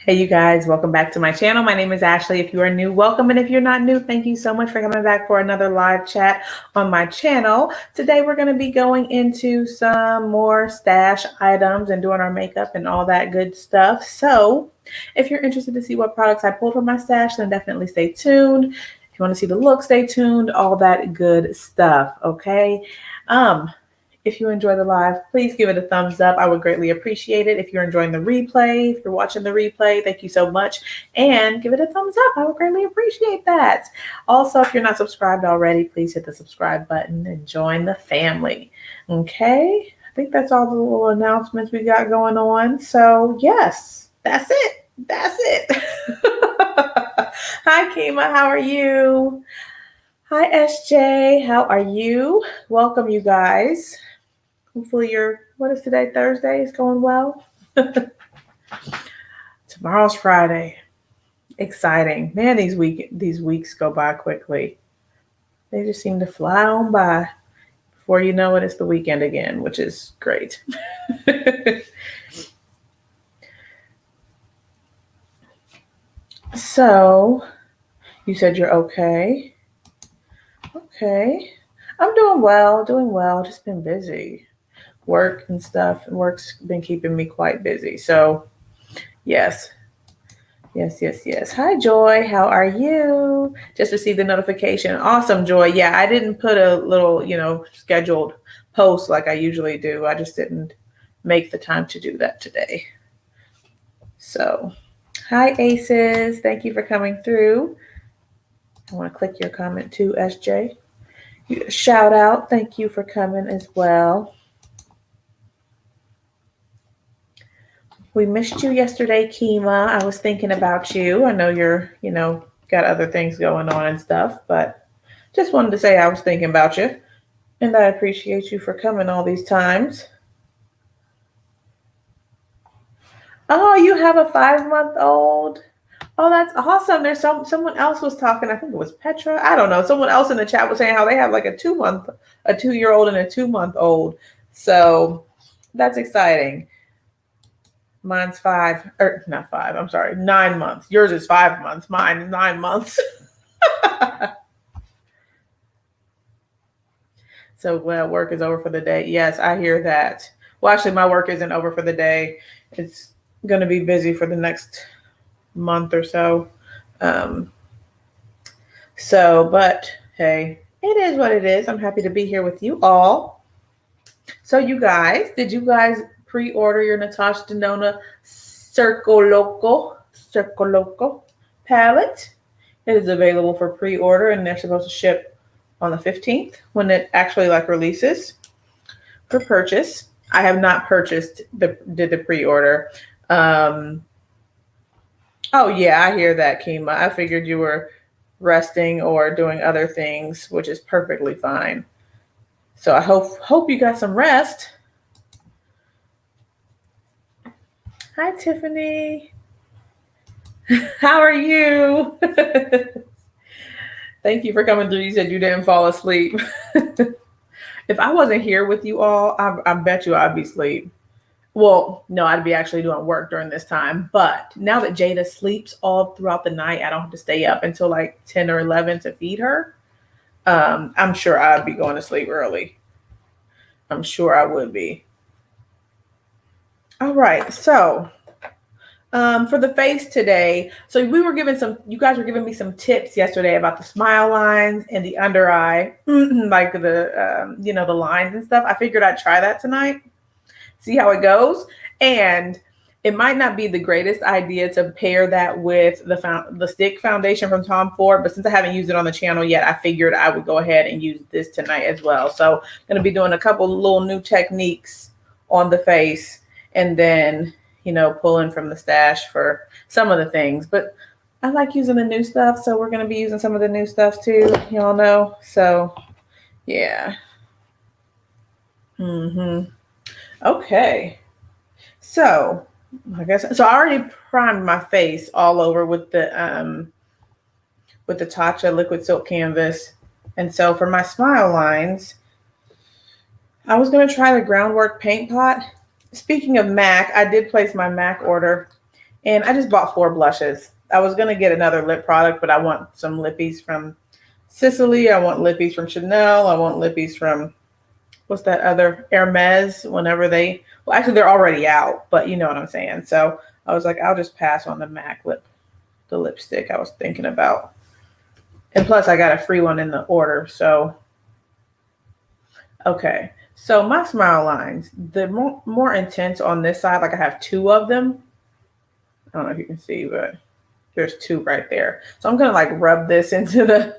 Hey, you guys, welcome back to my channel. My name is Ashley. If you are new, welcome. And if you're not new, thank you so much for coming back for another live chat on my channel. Today, we're going to be going into some more stash items and doing our makeup and all that good stuff. So if you're interested to see what products I pulled from my stash, then definitely stay tuned. If you want to see the look, stay tuned, all that good stuff. Okay. If you enjoy the live, please give it a thumbs up. I would greatly appreciate it. If you're enjoying the replay, if you're watching the replay, thank you so much. And give it a thumbs up. I would greatly appreciate that. Also, if you're not subscribed already, please hit the subscribe button and join the family. Okay? I think that's all the little announcements we got going on. So, yes, that's it. That's it. Hi, Kima. How are you? Hi, SJ. How are you? Welcome, you guys. Hopefully what is today? Thursday is going well. Tomorrow's Friday. Exciting. Man, these weeks go by quickly. They just seem to fly on by. Before you know it, it's the weekend again, which is great. So, you said you're okay. Okay. I'm doing well, just been busy. Work and stuff. Work's been keeping me quite busy. So, yes. Hi, Joy. How are you? Just received the notification. Awesome, Joy. Yeah, I didn't put a little, scheduled post like I usually do. I just didn't make the time to do that today. So, hi, Aces. Thank you for coming through. I want to click your comment too, SJ. Shout out. Thank you for coming as well. We missed you yesterday, Kima. I was thinking about you. I know you're, got other things going on and stuff, but just wanted to say I was thinking about you. And I appreciate you for coming all these times. Oh, you have a 5-month-old? Oh, that's awesome. There's someone else was talking. I think it was Petra. I don't know. Someone else in the chat was saying how they have like a 2-year-old and a 2-month-old. So that's exciting. Mine's 9 months. Yours is 5 months. Mine is 9 months. So work is over for the day. Yes, I hear that. Well, actually, my work isn't over for the day. It's going to be busy for the next month or so. But hey, it is what it is. I'm happy to be here with you all. So you guys, did you guys pre-order your Natasha Denona Circo Loco palette? It is available for pre-order and they're supposed to ship on the 15th when it actually releases for purchase. I have not did the pre-order. Oh yeah, I hear that, Kima. I figured you were resting or doing other things, which is perfectly fine. So I hope you got some rest. Hi, Tiffany. How are you? Thank you for coming through. You said you didn't fall asleep. If I wasn't here with you all, I bet you I'd be asleep. Well, no, I'd be actually doing work during this time. But now that Jada sleeps all throughout the night, I don't have to stay up until like 10 or 11 to feed her. I'm sure I'd be going to sleep early. I'm sure I would be. All right. So for the face today, so you guys were giving me some tips yesterday about the smile lines and the under eye, like the lines and stuff. I figured I'd try that tonight, see how it goes. And it might not be the greatest idea to pair that with the stick foundation from Tom Ford, but since I haven't used it on the channel yet, I figured I would go ahead and use this tonight as well. So I'm going to be doing a couple little new techniques on the face and then pulling from the stash for some of the things. But I like using the new stuff, so we're going to be using some of the new stuff too, y'all know. So, yeah. Okay. So, I already primed my face all over with the Tatcha liquid silk canvas. And so for my smile lines, I was going to try the Groundwork paint pot. Speaking of MAC, I did place my MAC order And I just bought 4 blushes. I was going to get another lip product, but I want some lippies from Sicily. I want lippies from Chanel. I want lippies from, what's that other, Hermes, whenever they, well, actually they're already out, but you know what I'm saying. So I was like, I'll just pass on the MAC the lipstick I was thinking about. And plus I got a free one in the order. So, okay. So my smile lines, the more intense on this side, like I have 2 of them. I don't know if you can see, but there's 2 right there. So I'm gonna like rub this into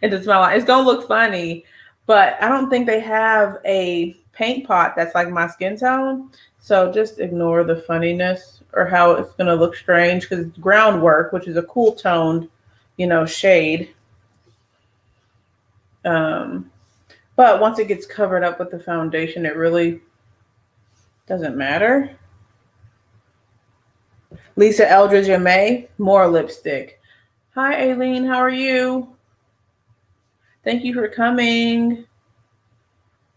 smile line. It's gonna look funny, but I don't think they have a paint pot that's like my skin tone. So just ignore the funniness or how it's gonna look strange because it's groundwork, which is a cool toned, shade. But once it gets covered up with the foundation, it really doesn't matter. Lisa Eldridge and May, more lipstick. Hi, Aileen, how are you? Thank you for coming.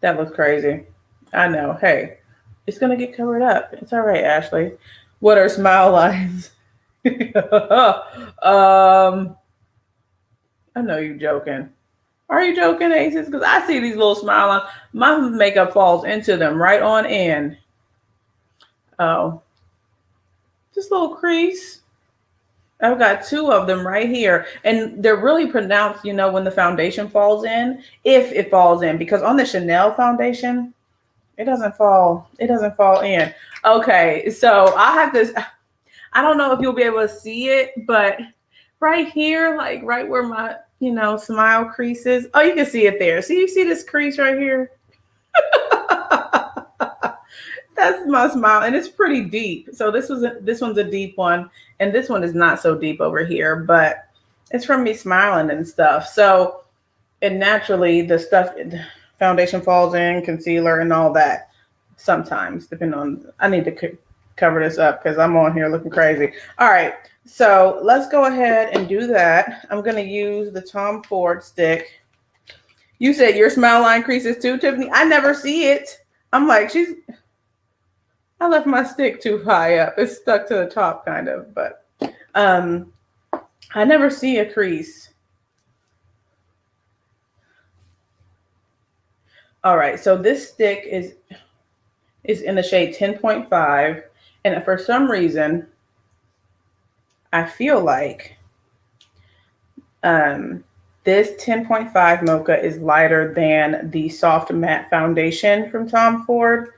That looks crazy. I know. Hey, it's going to get covered up. It's all right, Ashley. What are smile lines? I know you're joking. Are you joking, Aces? Because I see these little smile lines. My makeup falls into them right on in. Oh. This little crease. I've got 2 of them right here. And they're really pronounced, when the foundation falls in, if it falls in. Because on the Chanel foundation, it doesn't fall in. Okay, so I have this, I don't know if you'll be able to see it, but right here, like right where my, smile crease is. Oh, you can see it there. See, you see this crease right here? That's my smile, and it's pretty deep. So this one's a deep one, and this one is not so deep over here, but it's from me smiling and stuff. So, and naturally, the foundation falls in, concealer, and all that. Sometimes, depending on, I need to cover this up because I'm on here looking crazy. All right, so let's go ahead and do that. I'm gonna use the Tom Ford stick. You said your smile line creases too, Tiffany. I never see it. I'm like, I left my stick too high up. It's stuck to the top kind of, but I never see a crease. All right, so this stick is in the shade 10.5, and for some reason, I feel like this 10.5 Mocha is lighter than the Soft Matte Foundation from Tom Ford,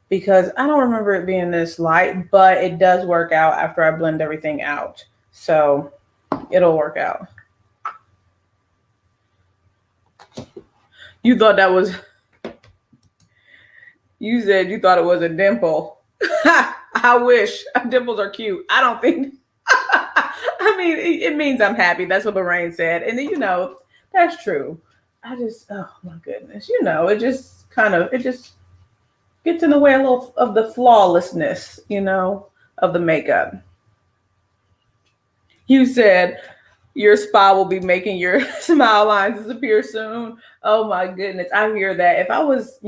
because I don't remember it being this light, but it does work out after I blend everything out. So it'll work out. You thought that was, you said you thought it was a dimple. I wish. Dimples are cute. I don't think, I mean, it means I'm happy. That's what Lorraine said. And that's true. Oh my goodness. It just gets in the way a little of the flawlessness, of the makeup. You said your spa will be making your smile lines disappear soon. Oh my goodness. I hear that. If I was,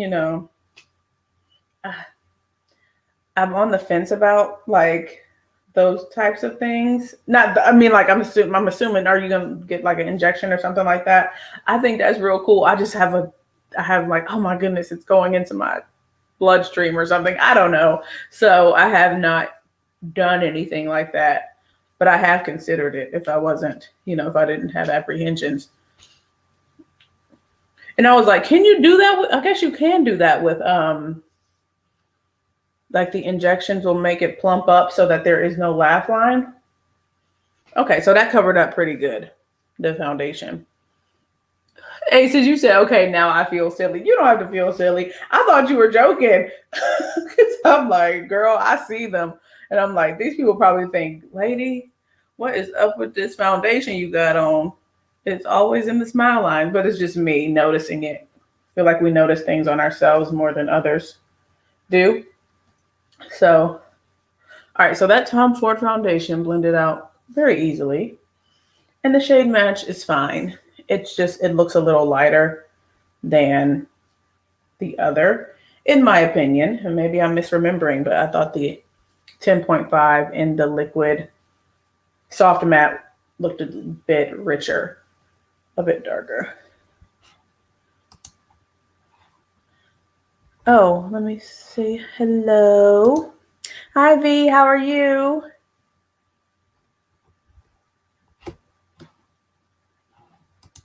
I'm on the fence about like those types of things. I'm assuming, are you going to get like an injection or something like that? I think that's real cool. I have like, oh my goodness, it's going into my bloodstream or something. I don't know. So I have not done anything like that, but I have considered it if I wasn't, if I didn't have apprehensions. And I was like, can you do that? I guess you can do that with, like the injections will make it plump up so that there is no laugh line. Okay, so that covered up pretty good, the foundation. Hey, since you said, okay, now I feel silly. You don't have to feel silly. I thought you were joking. Because I'm like, girl, I see them. And I'm like, these people probably think, lady, what is up with this foundation you got on? It's always in the smile line, but it's just me noticing it. I feel like we notice things on ourselves more than others do. So, all right, so that Tom Ford foundation blended out very easily. And the shade match is fine. It's just, it looks a little lighter than the other, in my opinion. And maybe I'm misremembering, but I thought the 10.5 in the liquid. Soft matte looked a bit richer, a bit darker. Oh, let me see. Hello. Hi, V. How are you?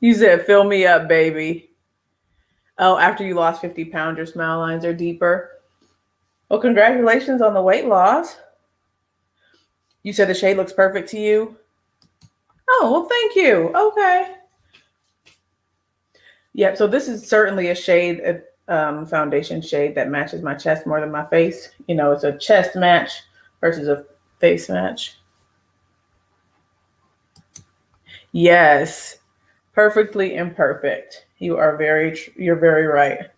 You said, fill me up, baby. Oh, after you lost 50 pounds, your smile lines are deeper. Well, congratulations on the weight loss. You said the shade looks perfect to you. Oh, well, thank you. Okay. Yeah, so this is certainly a shade, foundation shade that matches my chest more than my face. You know, it's a chest match versus a face match. Yes, perfectly imperfect. You're very right.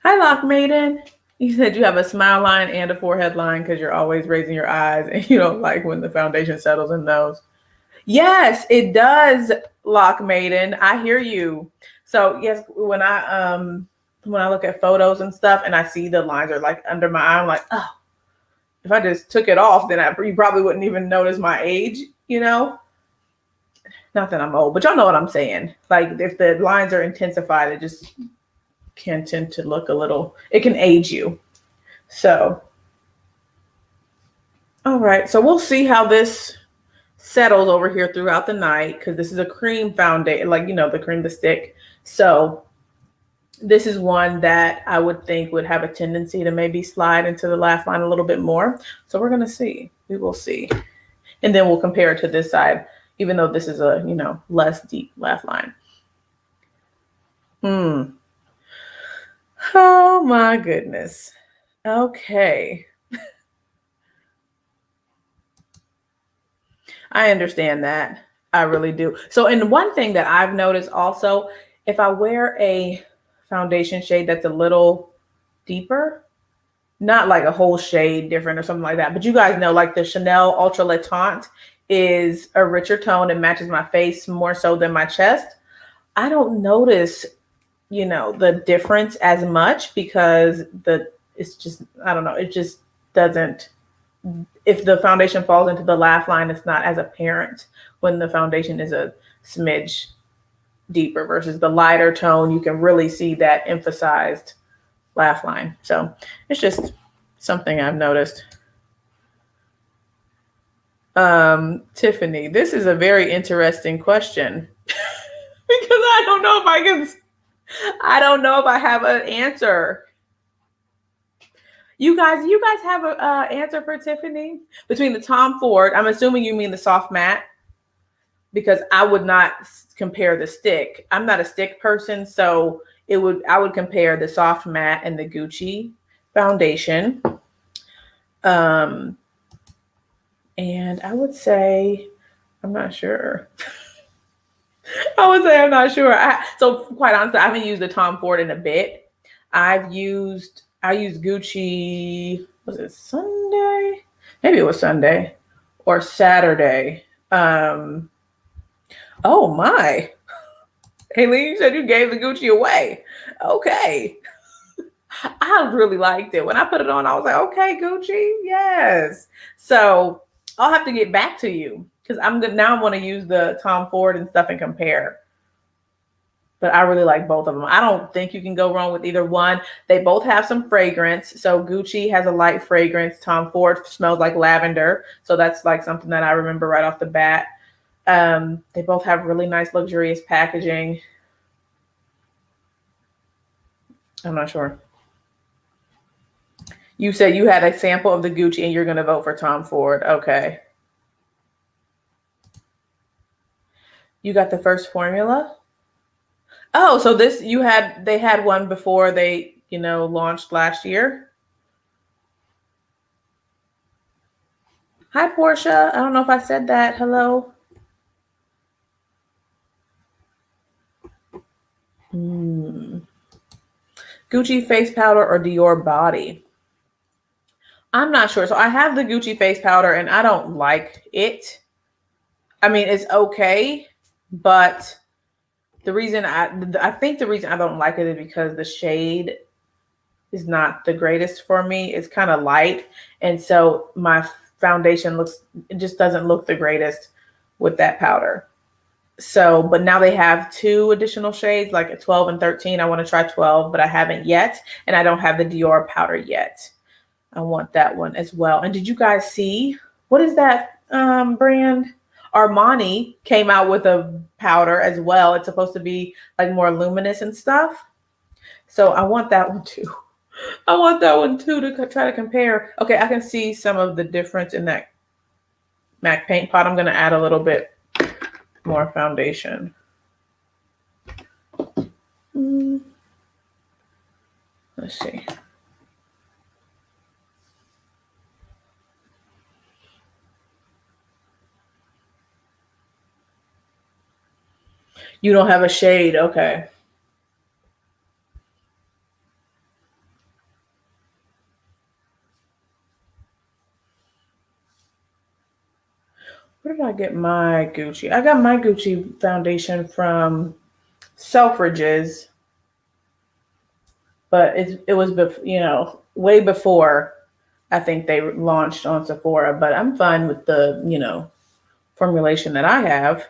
Hi, Lock Maiden. You said you have a smile line and a forehead line because you're always raising your eyes and you don't like when the foundation settles in those. Yes, it does, Lock Maiden. I hear you. So yes, when I look at photos and stuff and I see the lines are like under my eye, I'm like, oh, if I just took it off, then you probably wouldn't even notice my age, you know? Not that I'm old, but y'all know what I'm saying. Like if the lines are intensified, it just can tend to look a little, it can age you. So, all right. So we'll see how this settles over here throughout the night because this is a cream foundation, like, you know, the cream, the stick. So this is one that I would think would have a tendency to maybe slide into the laugh line a little bit more. So we're going to see. We will see. And then we'll compare it to this side, even though this is a, you know, less deep laugh line. Oh my goodness. Okay. I understand that. I really do. So, and one thing that I've noticed also, if I wear a foundation shade that's a little deeper, not like a whole shade different or something like that, but you guys know, like the Chanel Ultra Le Tente is a richer tone and matches my face more so than my chest. I don't notice, you know, the difference as much because it's just, I don't know, it just doesn't, if the foundation falls into the laugh line, it's not as apparent when the foundation is a smidge deeper versus the lighter tone. You can really see that emphasized laugh line. So it's just something I've noticed. Tiffany, this is a very interesting question because I don't know if I have an answer. You guys have an answer for Tiffany between the Tom Ford? I'm assuming you mean the soft matte because I would not compare the stick. I'm not a stick person, so I would compare the soft matte and the Gucci foundation. And I would say I'm not sure. I would say I'm not sure. So quite honestly, I haven't used the Tom Ford in a bit. I used Gucci, was it Sunday? Maybe it was Sunday or Saturday. Oh my. Aileen, you said you gave the Gucci away. Okay. I really liked it. When I put it on, I was like, okay, Gucci, yes. So I'll have to get back to you because I'm good now. I want to use the Tom Ford and stuff and compare. But I really like both of them. I don't think you can go wrong with either one. They both have some fragrance. So Gucci has a light fragrance. Tom Ford smells like lavender. So that's like something that I remember right off the bat. They both have really nice, luxurious packaging. I'm not sure. You said you had a sample of the Gucci and you're going to vote for Tom Ford. Okay. You got the first formula? Oh, so they had one before they, you know, launched last year. Hi, Portia. I don't know if I said that. Hello. Gucci face powder or Dior body? I'm not sure. So I have the Gucci face powder and I don't like it. I mean, it's okay, but the reason I think the reason I don't like it is because the shade is not the greatest for me. It's kind of light. And so my foundation it just doesn't look the greatest with that powder. So, but now they have 2 additional shades, like a 12 and 13. I want to try 12, but I haven't yet. And I don't have the Dior powder yet. I want that one as well. And did you guys see, what is that brand? Armani came out with a powder as well. It's supposed to be like more luminous and stuff. So I want that one too. I want that one too to try to compare. Okay, I can see some of the difference in that MAC paint pot. I'm going to add a little bit more foundation. Let's see. You don't have a shade. Okay. Where did I get my Gucci? I got my Gucci foundation from Selfridges, but it was way before I think they launched on Sephora. But I'm fine with the formulation that I have.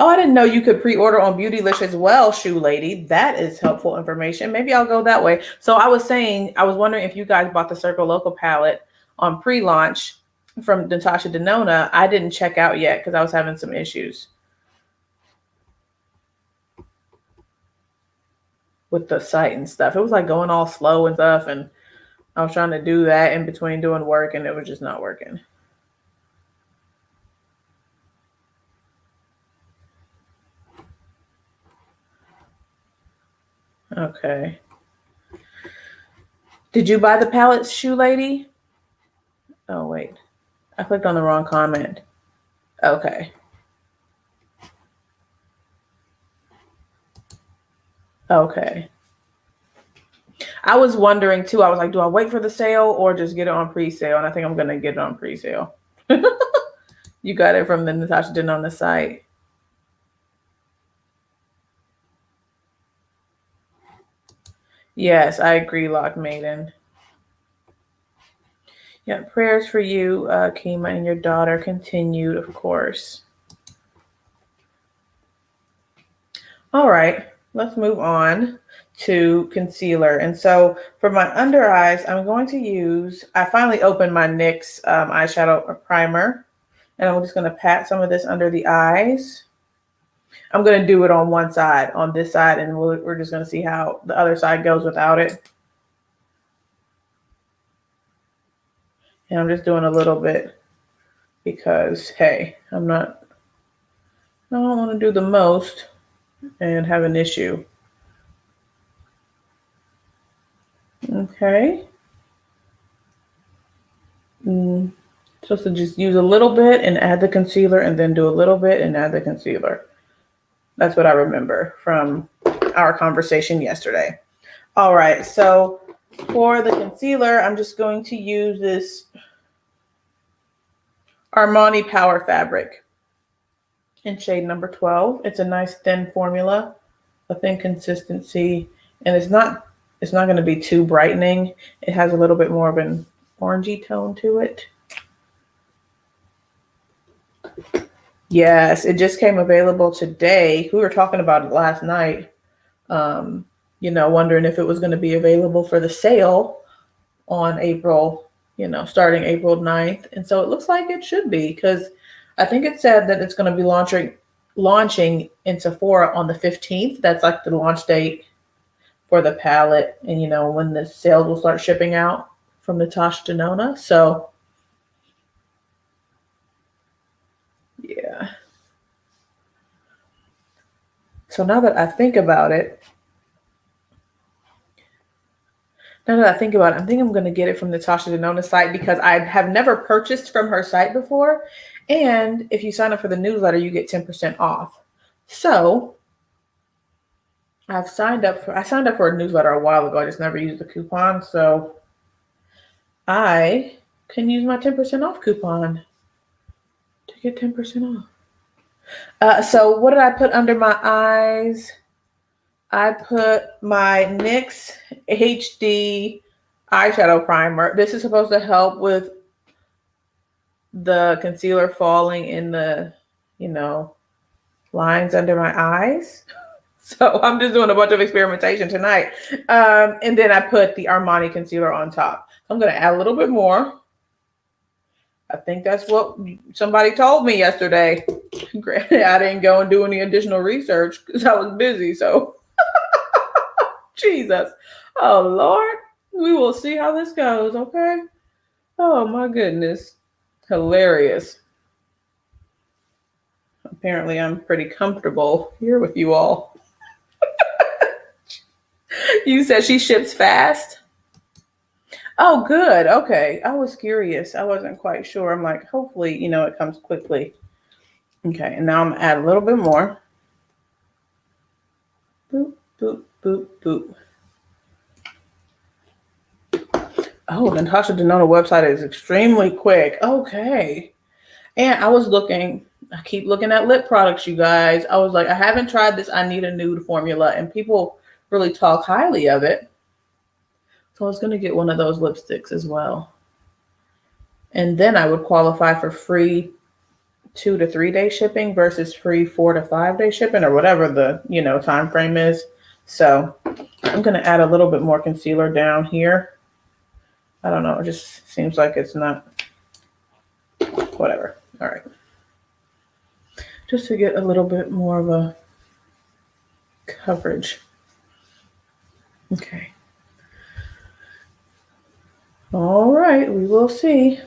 Oh, I didn't know you could pre-order on Beautylish as well, Shoe Lady. That is helpful information. Maybe I'll go that way. So I was wondering if you guys bought the Circle Local palette on pre-launch from Natasha Denona. I didn't check out yet because I was having some issues with the site and stuff. It was like going all slow and stuff, and I was trying to do that in between doing work, and it was just not working. Okay. Did you buy the palettes, Shoe Lady? Oh, wait. I clicked on the wrong comment. Okay. Okay. I was wondering too. I was like, do I wait for the sale or just get it on pre-sale? And I think I'm going to get it on pre-sale. You got it from the Natasha Denona site. Yes, I agree, Lock Maiden. Yeah, prayers for you, Kima, and your daughter continued, of course. All right, let's move on to concealer. And so for my under eyes, I'm going to use, I finally opened my NYX eyeshadow primer, and I'm just going to pat some of this under the eyes. I'm going to do it on one side, on this side, and we're just going to see how the other side goes without it. And I'm just doing a little bit because, hey, I don't want to do the most and have an issue. Okay. Supposed to just use a little bit and add the concealer, and then do a little bit and add the concealer. That's what I remember from our conversation yesterday. All right, so for the concealer, I'm just going to use this Armani Power Fabric in shade number 12. It's a nice thin formula, a thin consistency, and it's not going to be too brightening. It has a little bit more of an orangey tone to it. Yes, it just came available today. We were talking about it last night, wondering if it was going to be available for the sale on April, starting April 9th. And so it looks like it should be, because I think it said that it's going to be launching in Sephora on the 15th. That's like the launch date for the palette, and when the sales will start shipping out from Natasha Denona. So yeah. So now that I think about it, I think I'm going to get it from Natasha Denona's site, because I have never purchased from her site before. And if you sign up for the newsletter, you get 10% off. So I signed up for a newsletter a while ago. I just never used the coupon. So I can use my 10% off coupon to get 10% off. So what did I put under my eyes? I put my NYX HD eyeshadow primer. This is supposed to help with the concealer falling in the, lines under my eyes. So I'm just doing a bunch of experimentation tonight. And then I put the Armani concealer on top. I'm going to add a little bit more. I think that's what somebody told me yesterday. Granted, I didn't go and do any additional research because I was busy. So, Jesus. Oh, Lord. We will see how this goes, okay? Oh, my goodness. Hilarious. Apparently, I'm pretty comfortable here with you all. You said she ships fast? Oh, good. Okay. I was curious. I wasn't quite sure. I'm like, hopefully, it comes quickly. Okay. And now I'm going to add a little bit more. Boop, boop, boop, boop. Oh, Natasha Denona website is extremely quick. Okay. And I keep looking at lip products, you guys. I was like, I haven't tried this I Need a Nude formula, and people really talk highly of it. So I was going to get one of those lipsticks as well. And then I would qualify for free 2 to 3 day shipping versus free 4 to 5 day shipping, or whatever the, time frame is. So I'm going to add a little bit more concealer down here. I don't know. It just seems like it's not, whatever. All right. Just to get a little bit more of a coverage. Okay. All right, we will see.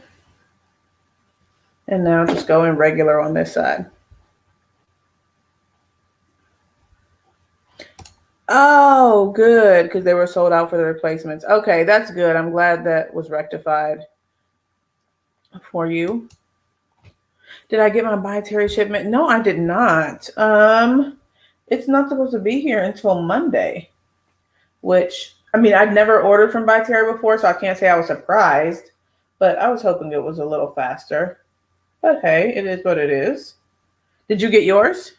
And now just go in regular on this side. Oh, good, because they were sold out for the replacements. Okay, that's good. I'm glad that was rectified for you. Did I get my By Terry shipment? No, I did not. It's not supposed to be here until Monday, which, I'd never ordered from By Terry before, so I can't say I was surprised, but I was hoping it was a little faster. But hey, it is what it is. Did you get yours?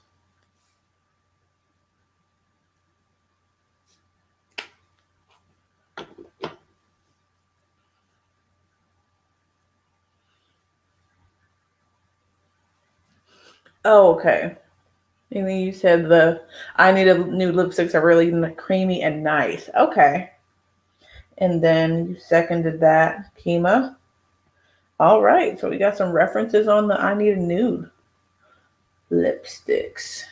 Oh, okay. And then you said I Need a Nude lipsticks are really creamy and nice. Okay. And then you seconded that, Kima. All right. So we got some references on the I Need a Nude lipsticks.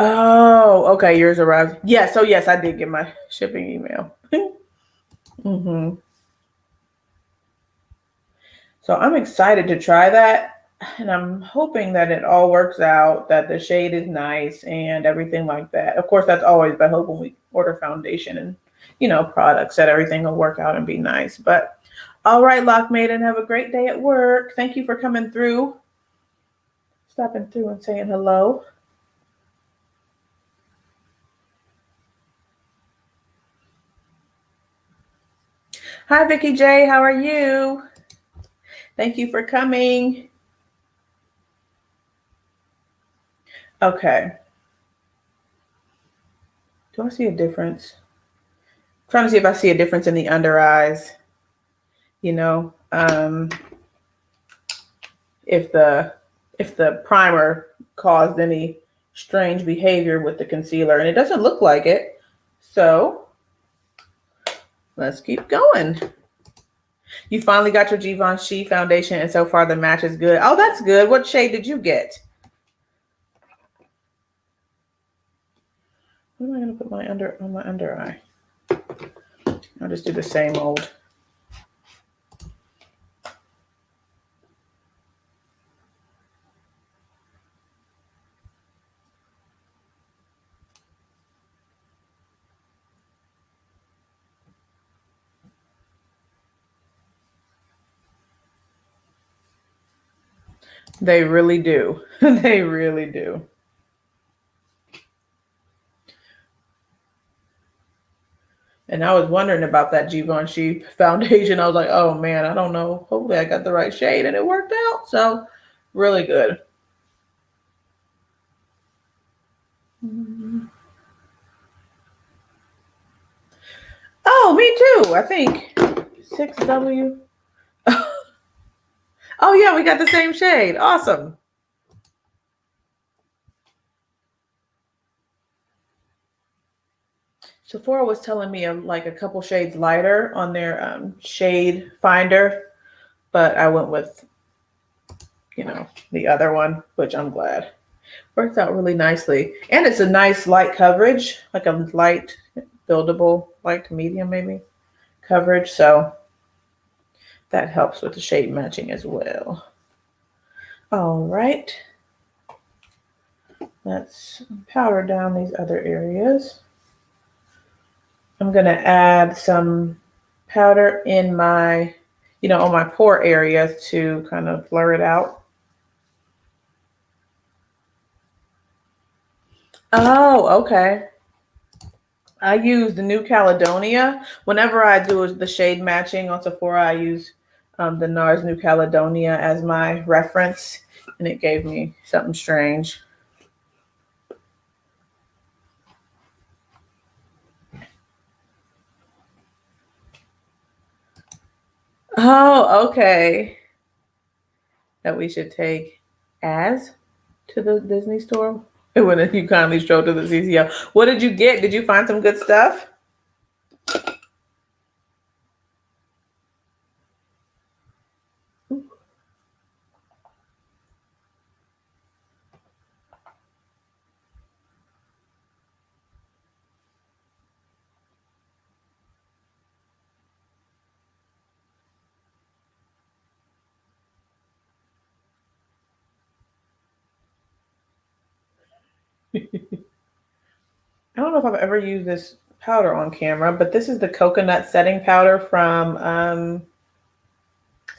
Oh, okay. Yours arrived. Yeah. So yes, I did get my shipping email. Mm-hmm. So I'm excited to try that. And I'm hoping that it all works out, that the shade is nice and everything like that. Of course, that's always the hope when we order foundation and, products, that everything will work out and be nice. But all right, Lock Maiden, have a great day at work. Thank you for coming through, stopping through and saying hello. Hi, Vicky J. How are you? Thank you for coming. Okay. Do I see a difference? I'm trying to see if I see a difference in the under eyes. If the primer caused any strange behavior with the concealer, and it doesn't look like it. So let's keep going. You finally got your Givenchy foundation, and so far the match is good. Oh, that's good. What shade did you get? What am I going to put on my under eye? I'll just do the same old. They really do. They really do. And I was wondering about that Givenchy foundation. I was like, oh man, I don't know. Hopefully I got the right shade and it worked out. So really good. Oh, me too. I think 6W. Oh yeah, we got the same shade. Awesome. Sephora was telling me like a couple shades lighter on their shade finder, but I went with, the other one, which I'm glad. Works out really nicely. And it's a nice light coverage, like a light buildable, light to medium maybe coverage. So that helps with the shade matching as well. All right. Let's powder down these other areas. I'm going to add some powder in my, on my pore areas to kind of blur it out. Oh, okay. I use the New Caledonia. Whenever I do the shade matching on Sephora, I use the NARS New Caledonia as my reference, and it gave me something strange. Oh, okay. That we should take as to the Disney store when you kindly strolled to the CCO. What did you get? Did you find some good stuff? I don't know if I've ever used this powder on camera, but this is the coconut setting powder from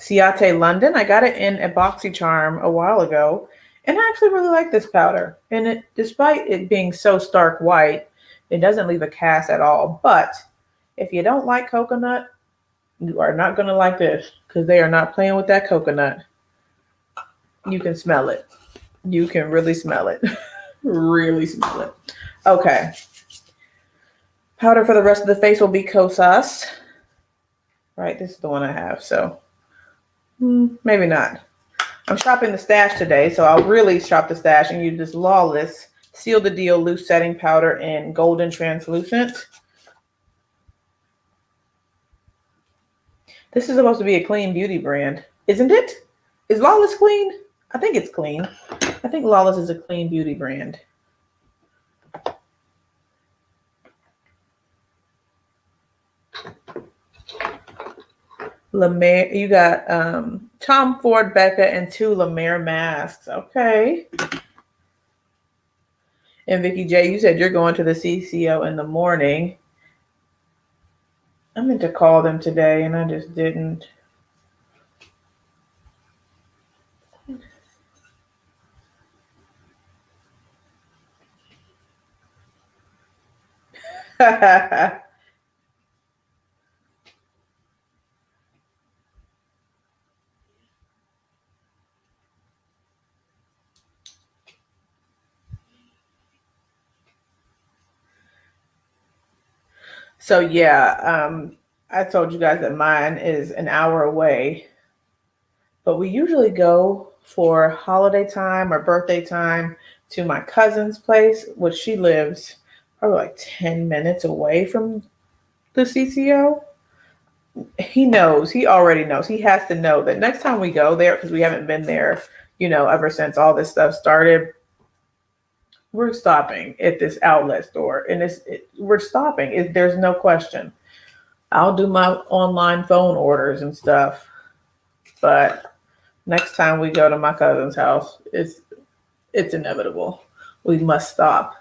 Ciate London. I got it in a BoxyCharm a while ago, and I actually really like this powder. And despite it being so stark white, it doesn't leave a cast at all. But if you don't like coconut, you are not going to like this because they are not playing with that coconut. You can smell it. You can really smell it. Really smell it. Okay. Powder for the rest of the face will be Kosas. Right, this is the one I have, so maybe not. I'm shopping the stash today, so I'll really shop the stash and use this Lawless Seal the Deal Loose Setting Powder in Golden Translucent. This is supposed to be a clean beauty brand, isn't it? Is Lawless clean? I think it's clean. I think Lawless is a clean beauty brand. La Mer, you got Tom Ford, Becca, and 2 La Mer masks. Okay. And Vicky J, you said you're going to the CCO in the morning. I meant to call them today, and I just didn't. So yeah, I told you guys that mine is an hour away, but we usually go for holiday time or birthday time to my cousin's place, which she lives probably like 10 minutes away from the CCO. He already knows. He has to know that next time we go there, because we haven't been there, ever since all this stuff started, we're stopping at this outlet store, and we're stopping. There's no question. I'll do my online phone orders and stuff, but next time we go to my cousin's house, it's inevitable. We must stop.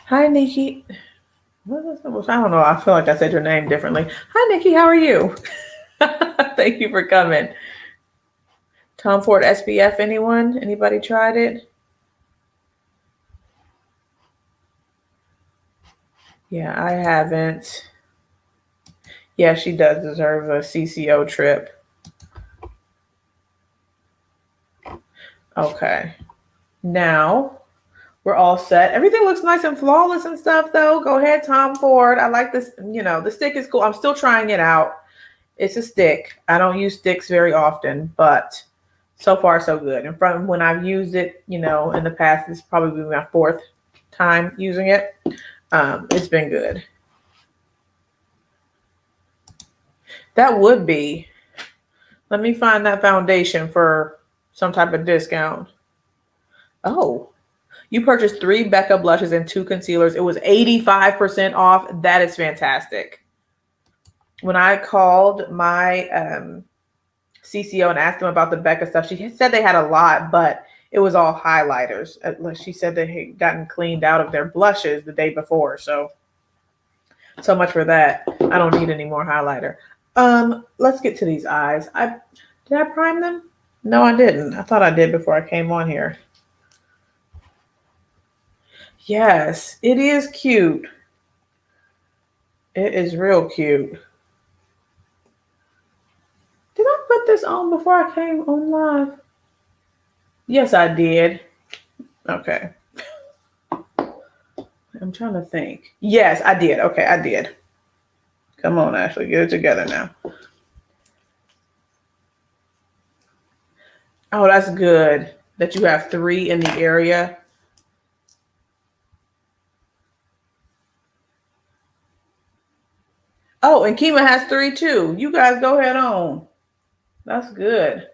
Hi, Nikki. I don't know. I feel like I said your name differently. Hi, Nikki. How are you? Thank you for coming. Tom Ford SPF, anyone? Anybody tried it? Yeah, I haven't. Yeah, she does deserve a CCO trip. Okay. Now we're all set. Everything looks nice and flawless and stuff, though. Go ahead, Tom Ford. I like this. The stick is cool. I'm still trying it out. It's a stick. I don't use sticks very often, but so far so good. And from when I've used it, in the past, it's probably my 4th time using it. It's been good. That would be. Let me find that foundation for some type of discount. Oh, you purchased 3 Becca blushes and 2 concealers. It was 85% off. That is fantastic. When I called my CCO and asked them about the Becca stuff, she said they had a lot, but it was all highlighters. She said they had gotten cleaned out of their blushes the day before. So much for that. I don't need any more highlighter. Let's get to these eyes. Did I prime them? No, I didn't. I thought I did before I came on here. Yes, it is cute. It is real cute. Did I put this on before I came on live? Yes, I did. Okay. I'm trying to think. Yes, I did. Okay, I did. Come on, Ashley. Get it together now. Oh, that's good that you have 3 in the area. Oh, and Kima has 3 too. You guys go ahead on. That's good.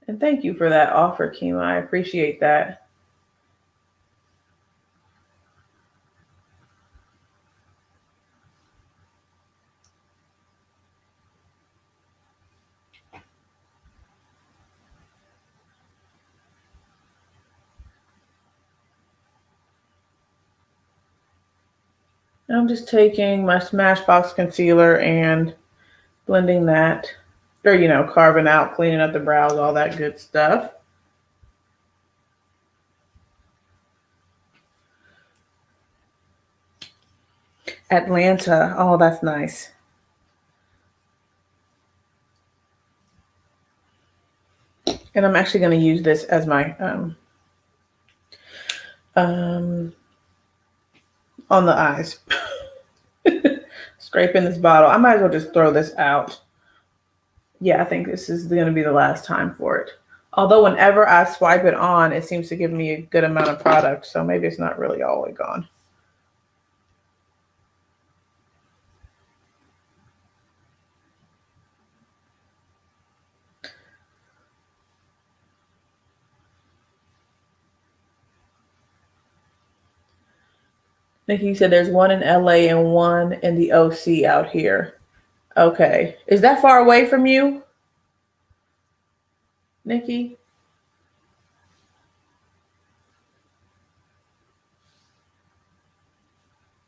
And thank you for that offer, Kima. I appreciate that. I'm just taking my Smashbox concealer and blending that, or, carving out, cleaning up the brows, all that good stuff. Atlanta. Oh, that's nice. And I'm actually going to use this as my on the eyes. Scraping this bottle. I might as well just throw this out. Yeah, I think this is going to be the last time for it. Although whenever I swipe it on, it seems to give me a good amount of product. So maybe it's not really all the way gone. Nikki said there's one in LA and one in the OC out here. Okay. Is that far away from you, Nikki?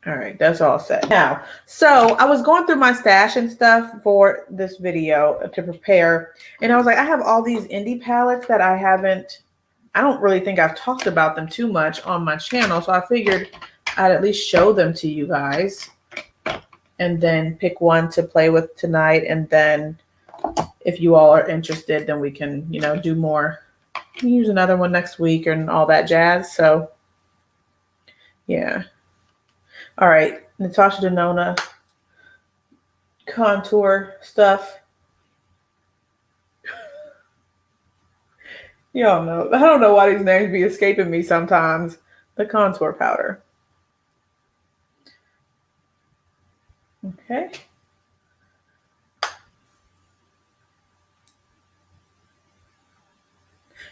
All right, that's all set. Now, so I was going through my stash and stuff for this video to prepare, and I was like, I have all these indie palettes that I don't really think I've talked about them too much on my channel, so I figured I'd at least show them to you guys and then pick one to play with tonight, and then if you all are interested, then we can, do more. Use another one next week and all that jazz. So, yeah. All right, Natasha Denona contour stuff. Y'all know. I don't know why these names be escaping me sometimes. The contour powder. Okay.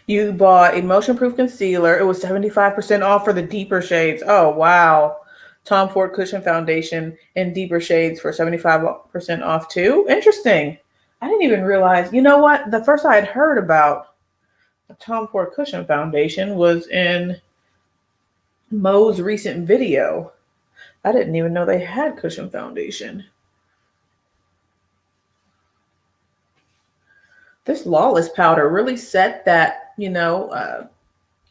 You bought a motion-proof concealer. It was 75% off for the deeper shades. Oh, wow. Tom Ford Cushion Foundation in deeper shades for 75% off too. Interesting. I didn't even realize. You know what? The first I had heard about the Tom Ford Cushion Foundation was in Mo's recent video. I didn't even know they had Cushion Foundation. This Lawless powder really set that,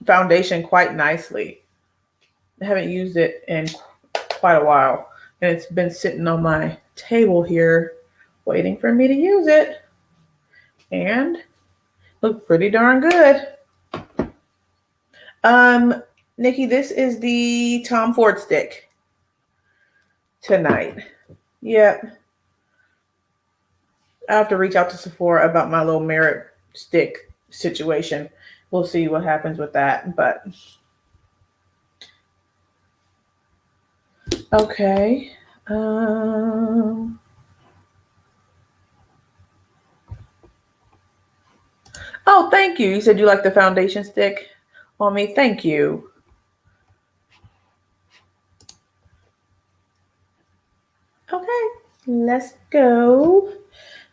foundation quite nicely. I haven't used it in quite a while, and it's been sitting on my table here waiting for me to use it, and look pretty darn good. Nikki, this is the Tom Ford stick tonight. Yep. I have to reach out to Sephora about my little merit stick situation. We'll see what happens with that, but okay. Oh, thank you. You said you like the foundation stick on me. Thank you. Okay, let's go.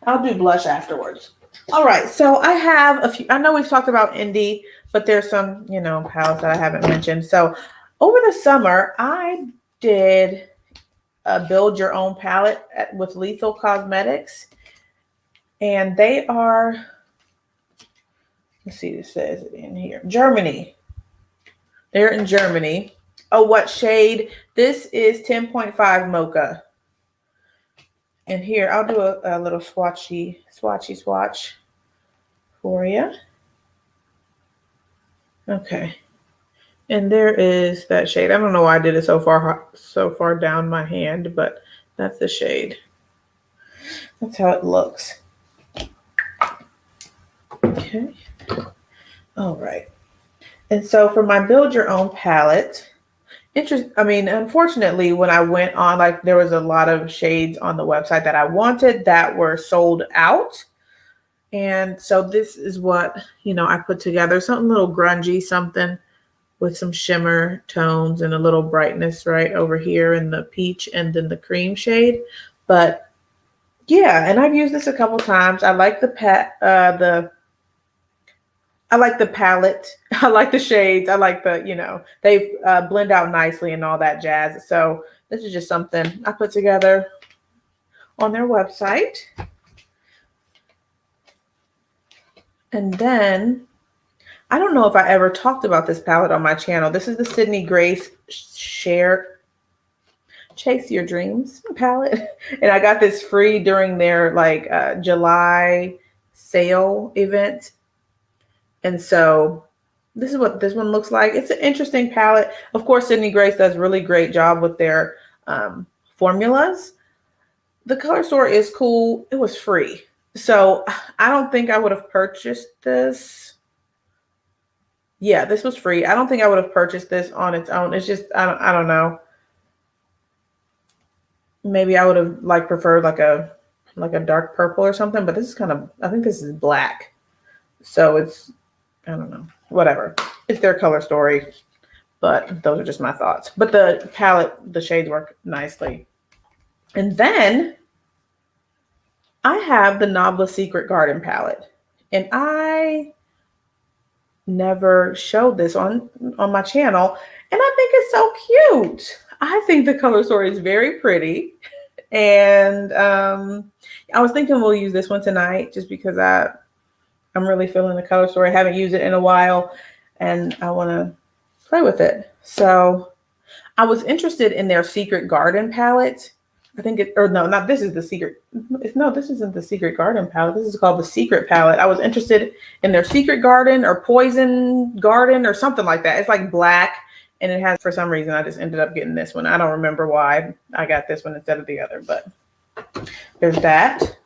I'll do blush afterwards. All right, so I have a few. I know we've talked about indie, but there's some, palettes that I haven't mentioned. So over the summer, I did a build your own palette with Lethal Cosmetics, and they are, let's see, it says it in here, Germany. They're in Germany. Oh, what shade? This is 10.5 Mocha. And here, I'll do a little swatch for you. Okay. And there is that shade. I don't know why I did it so far down my hand, but that's the shade. That's how it looks. Okay. All right. And so for my build your own palette, unfortunately, when I went on, there was a lot of shades on the website that I wanted that were sold out. And so this is what, I put together, something a little grungy, something with some shimmer tones and a little brightness right over here in the peach and then the cream shade. But yeah, and I've used this a couple times. I like the palette. I like the shades. I like they blend out nicely and all that jazz. So this is just something I put together on their website. And then, I don't know if I ever talked about this palette on my channel. This is the Sydney Grace Share Chase Your Dreams palette. And I got this free during their July sale event. And so this is what this one looks like. It's an interesting palette. Of course, Sydney Grace does a really great job with their formulas. The color store is cool. It was free. So I don't think I would have purchased this. Yeah, this was free. I don't think I would have purchased this on its own. It's just, I don't know. Maybe I would have preferred like a dark purple or something, but this is I think this is black. So it's, I don't know, whatever. It's their color story, but those are just my thoughts. But the palette, the shades work nicely. And then I have the Nabla Secret Garden palette, and I never showed this on my channel, and I think it's so cute. I think the color story is very pretty, and I was thinking we'll use this one tonight just because I'm really feeling the color story. I haven't used it in a while, and I want to play with it. So I was interested in their Secret Garden palette. I think this is the Secret. No, this isn't the Secret Garden palette. This is called the Secret palette. I was interested in their Secret Garden or Poison Garden or something like that. It's like black, and it has, for some reason, I just ended up getting this one. I don't remember why I got this one instead of the other, but there's that.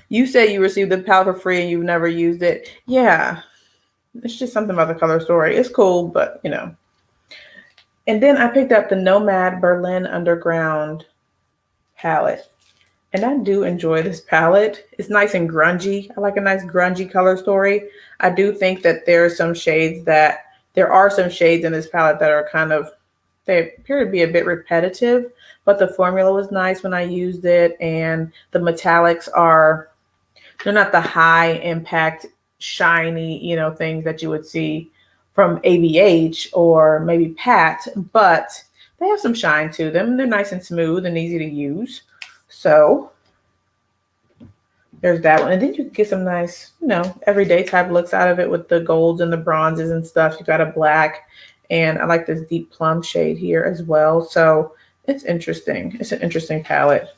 You say you received the palette for free and you've never used it. Yeah, it's just something about the color story. It's cool, but And then I picked up the Nomad Berlin Underground palette. And I do enjoy this palette. It's nice and grungy. I like a nice grungy color story. I do think that there are some shades in this palette that are they appear to be a bit repetitive, but the formula was nice when I used it. And the metallics they're not the high impact, shiny, things that you would see from ABH or maybe Pat, but they have some shine to them. They're nice and smooth and easy to use. So there's that one. And then you can get some nice, everyday type looks out of it with the golds and the bronzes and stuff. You got a black, and I like this deep plum shade here as well. So it's interesting. It's an interesting palette.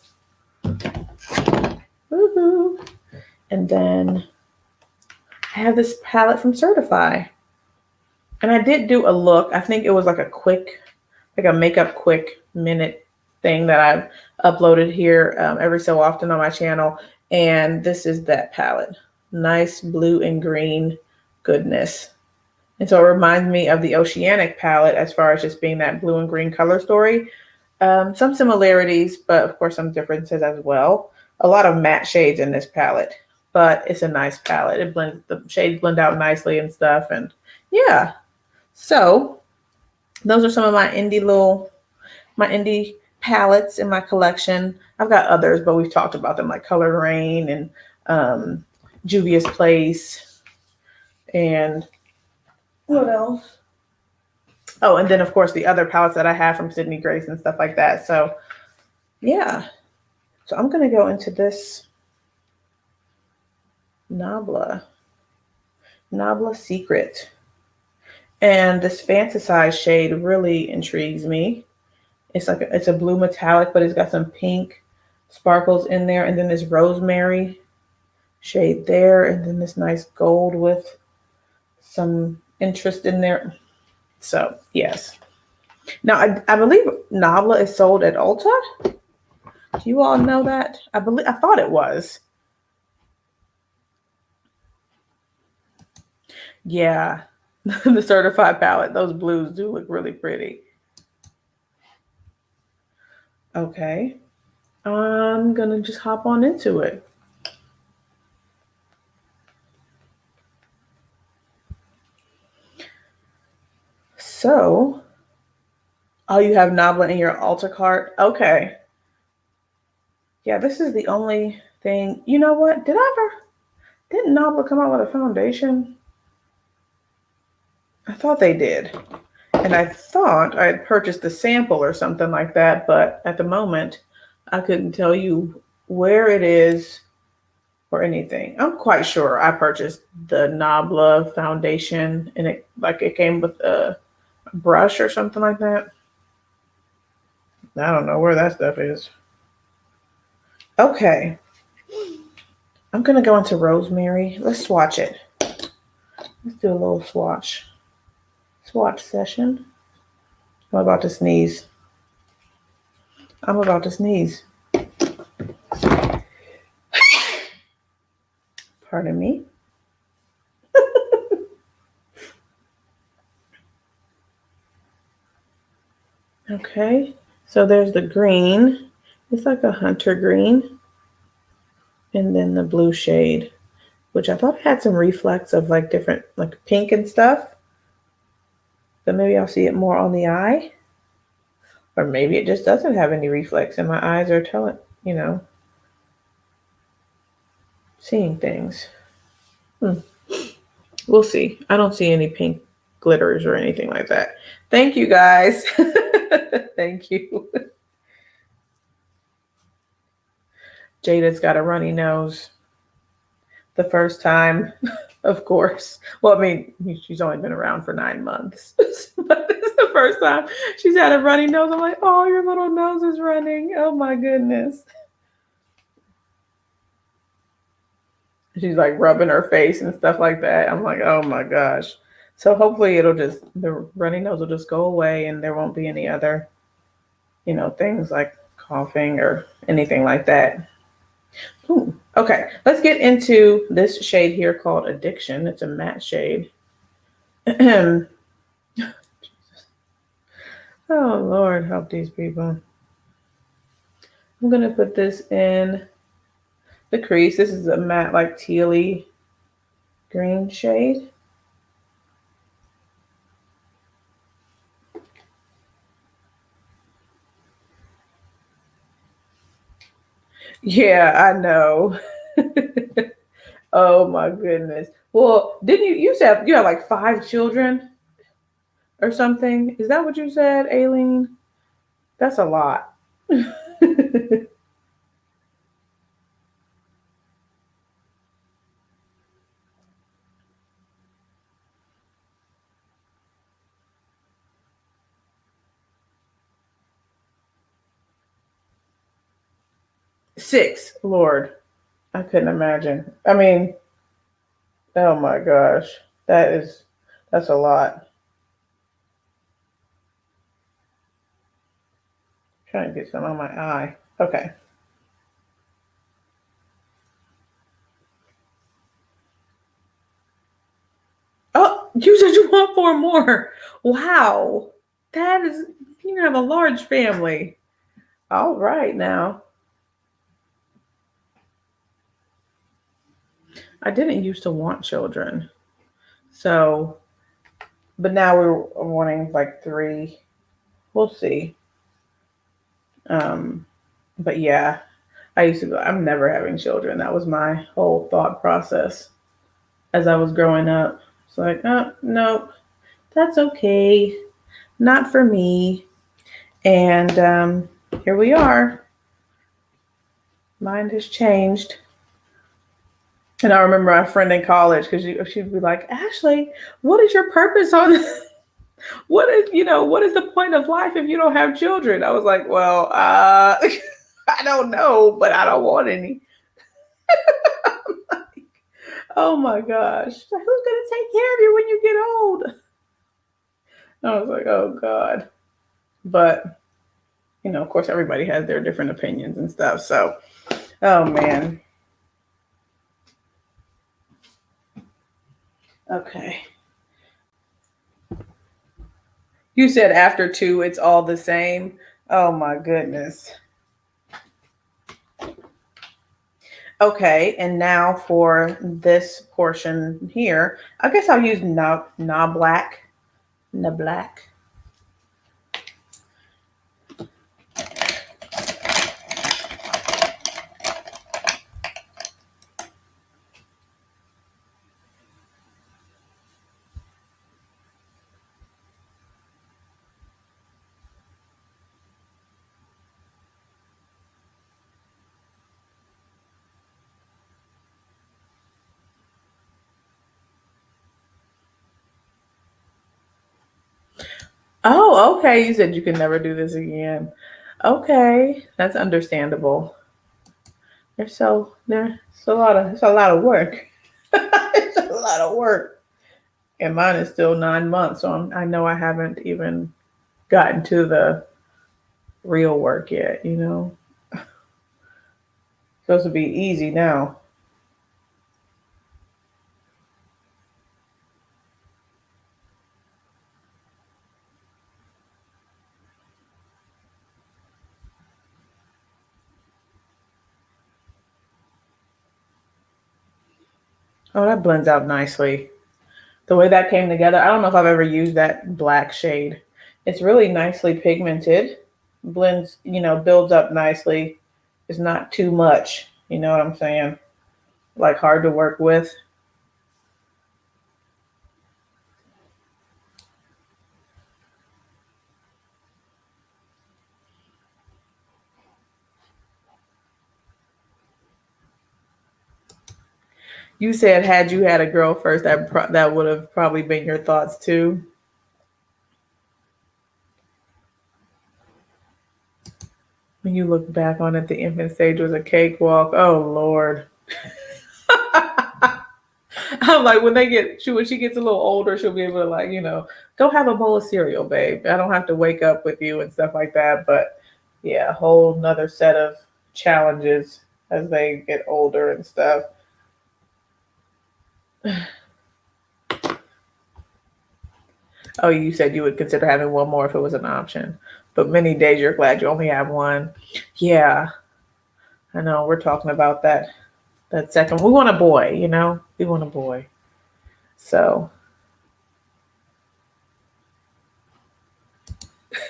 Woohoo. And then I have this palette from Certify. And I did do a look. I think it was like a makeup quick minute thing that I've uploaded here every so often on my channel. And this is that palette. Nice blue and green goodness. And so it reminds me of the Oceanic palette as far as just being that blue and green color story. Some similarities, but of course some differences as well. A lot of matte shades in this palette, but it's a nice palette. The shades blend out nicely and stuff. And yeah, so those are some of my indie palettes in my collection. I've got others, but we've talked about them, like Colored Rain and Juvia's Place. And what else? Oh, and then of course the other palettes that I have from Sydney Grace and stuff like that. So yeah. So I'm going to go into this Nabla Secret. And this Fantasize shade really intrigues me. It's a blue metallic, but it's got some pink sparkles in there. And then this Rosemary shade there. And then this nice gold with some interest in there. So yes. Now I believe Nabla is sold at Ulta. Do you all know that? I thought it was. Yeah. The Certified palette. Those blues do look really pretty. Okay. I'm going to just hop on into it. So, oh, you have Nabla in your Ulta cart? Okay. Yeah, this is the only thing. You know what? Didn't Nabla come out with a foundation? I thought they did. And I thought I had purchased a sample or something like that, but at the moment, I couldn't tell you where it is or anything. I'm quite sure I purchased the Nabla foundation, and it came with a brush or something like that. I don't know where that stuff is. Okay. I'm going to go into Rosemary. Let's swatch it. Let's do a little swatch session. I'm about to sneeze. Pardon me. Okay, so there's the green. It's like a hunter green. And then the blue shade, which I thought had some reflex of like different, like pink and stuff. But maybe I'll see it more on the eye. Or maybe it just doesn't have any reflex and my eyes are telling, seeing things. We'll see. I don't see any pink glitters or anything like that. Thank you, guys. Thank you. Jada's got a runny nose. The first time, of course. Well, I mean, she's only been around for 9 months. But it's the first time she's had a runny nose. I'm like, oh, your little nose is running. Oh, my goodness. She's like rubbing her face and stuff like that. I'm like, oh, my gosh. So hopefully the runny nose will just go away and there won't be any other, things like coughing or anything like that. Ooh. Okay, let's get into this shade here called Addiction. It's a matte shade. Oh, Lord, help these people. I'm going to put this in the crease. This is a matte, like tealy green shade. Yeah, I know. Oh my goodness. Well, didn't you said you have like 5 children or something? Is that what you said, Aileen? That's a lot. 6. Lord, I couldn't imagine. I mean, oh my gosh. That's a lot. Trying to get some on my eye. Okay. Oh, you said you want 4 more. Wow. That is, you have a large family. All right now. I didn't used to want children. So, but now we're wanting like 3. We'll see. Um, but yeah, I used to go, I'm never having children. That was my whole thought process as I was growing up. It's like, oh, no, that's okay. Not for me. And here we are. Mind has changed. And I remember my friend in college because she'd be like, Ashley, what is your purpose on what is the point of life if you don't have children? I was like, well, I don't know, but I don't want any. Oh my gosh. Who's going to take care of you when you get old? I was like, oh God. But, of course, everybody has their different opinions and stuff. So, oh man. Okay. You said after 2, it's all the same. Oh my goodness. Okay, and now for this portion here, I guess I'll use na black. Na black. Oh, okay. You said you could never do this again. Okay, that's understandable. It's a lot of work. It's a lot of work. And mine is still 9 months, so I know I haven't even gotten to the real. Yet. Supposed to be easy now. Oh, that blends out nicely. The way that came together, I don't know if I've ever used that black shade. It's really nicely pigmented, blends, builds up nicely. It's not too much, you know what I'm saying? Like hard to work with. You said had you had a girl first, that would have probably been your thoughts too. When you look back on it, the infant stage was a cakewalk. Oh Lord. I'm like, when she gets a little older, she'll be able to go have a bowl of cereal, babe. I don't have to wake up with you and stuff like that. But yeah, a whole nother set of challenges as they get older and stuff. Oh, you said you would consider having one more if it was an option. But many days you're glad you only have one. Yeah, I know. We're talking about that second. We want a boy. We want a boy. So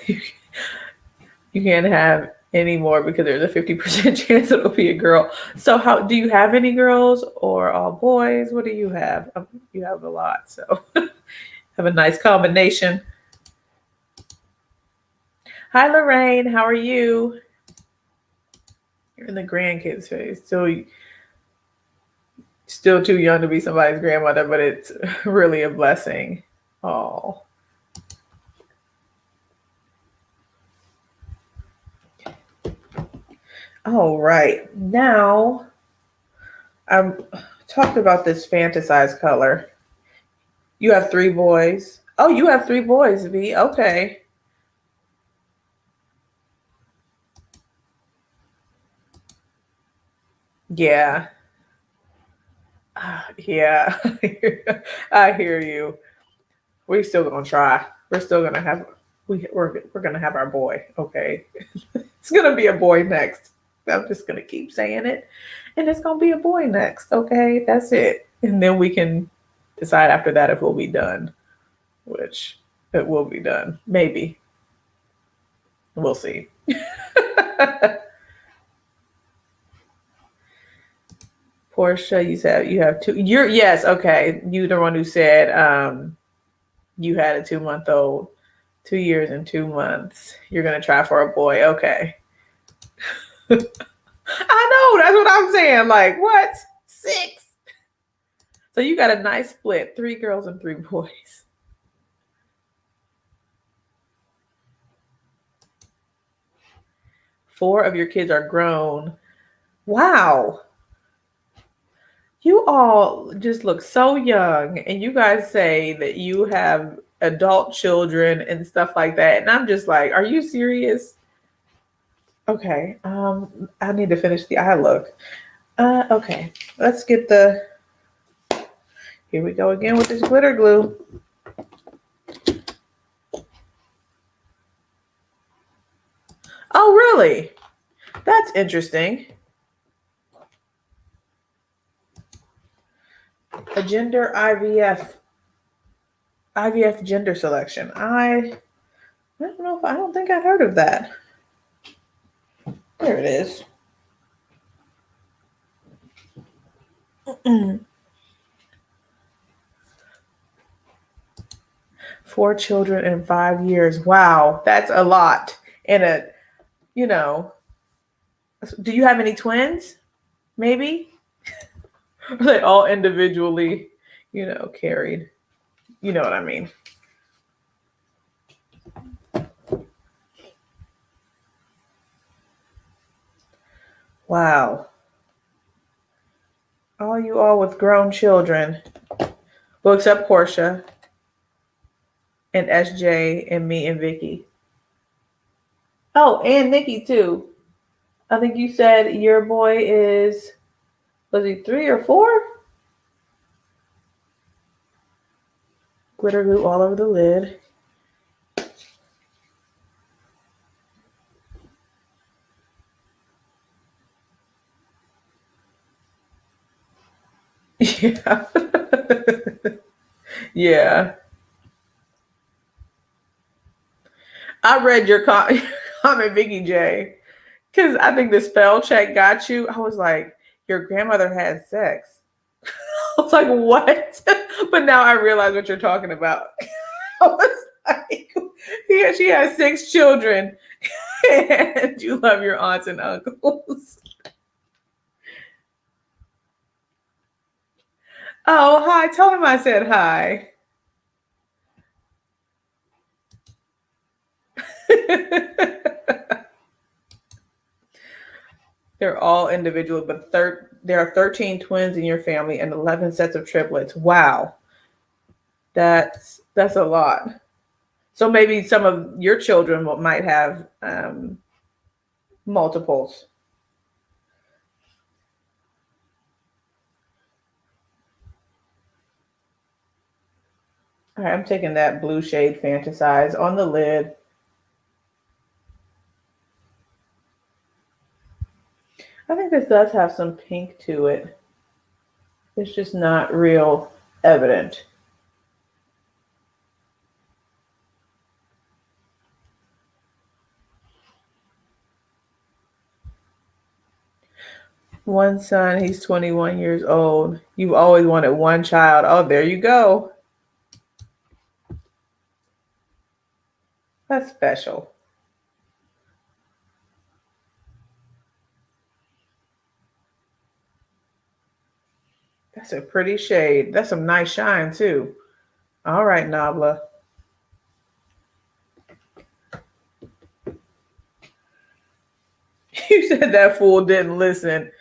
you can't have any more because there's a 50% chance it'll be a girl. So how do you have any girls or all boys? What do you have? You have a lot. So have a nice combination. Hi, Lorraine. How are you? You're in the grandkids phase. Still too young to be somebody's grandmother, but it's really a blessing. Oh. All right. Now, I've talked about this fantasized color. You have three boys. Oh, you have three boys, V. Okay. Yeah. Yeah. I hear you. We're still gonna try. We're still gonna have we're gonna have our boy. Okay. It's gonna be a boy next. I'm just gonna keep saying it. And it's gonna be a boy next. Okay. That's it. And then we can decide after that if we'll be done. Which it will be done. Maybe. We'll see. Portia, you said you have two. You're yes, okay. You the one who said you had a 2 month old, 2 years and 2 months. You're gonna try for a boy. Okay. I know, that's what I'm saying. Like, what? Six. So you got a nice split. 3 girls and 3 boys. 4 of your kids are grown. Wow. You all just look so young, and you guys say that you have adult children and stuff like that. And I'm just like, are you serious? Okay. I need to finish the eye look. Okay. Let's get the here we go again with this glitter glue. Oh, really? That's interesting. A gender IVF gender selection. I don't know if I don't think I've heard of that. There it is. 4 children in 5 years. Wow, that's a lot. And you know, do you have any twins? Maybe? Are they all individually, carried? You know what I mean. Wow. All with grown children. Well, except Portia and SJ and me and Vicky. Oh, and Nikki too. I think you said your boy was he 3 or 4? Glitter glue all over the lid. Yeah. Yeah. I read your comment, Vicky J, because I think the spell check got you. I was like, your grandmother had sex. I was like, what? But now I realize what you're talking about. I was like, yeah, she has 6 children, and you love your aunts and uncles. Oh, hi. Tell him I said hi. They're all individual, but there are 13 twins in your family and 11 sets of triplets. Wow. That's a lot. So maybe some of your children might have multiples. All right, I'm taking that blue shade Fantasize on the lid. I think this does have some pink to it. It's just not real evident. One son, he's 21 years old. You've always wanted one child. Oh, there you go. That's special. That's a pretty shade. That's some nice shine, too. All right, Nabla. You said that fool didn't listen.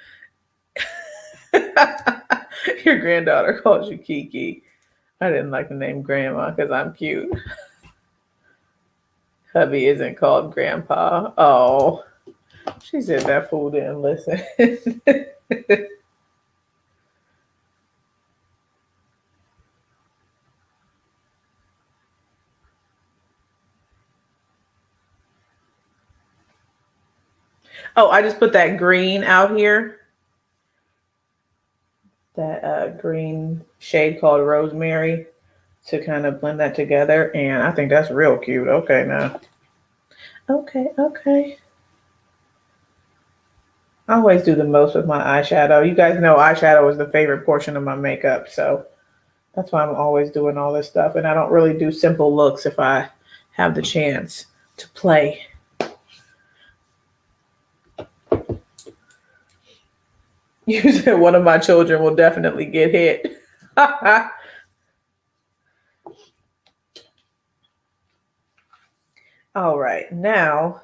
Your granddaughter calls you Kiki. I didn't like the name Grandma because I'm cute. Hubby isn't called Grandpa. Oh, she said that fool didn't listen. Oh, I just put that green out here. That green shade called Rosemary to kind of blend that together. And I think that's real cute. Okay, now. Okay. I always do the most with my eyeshadow. You guys know eyeshadow is the favorite portion of my makeup. So that's why I'm always doing all this stuff. And I don't really do simple looks if I have the chance to play. You said one of my children will definitely get hit. All right, now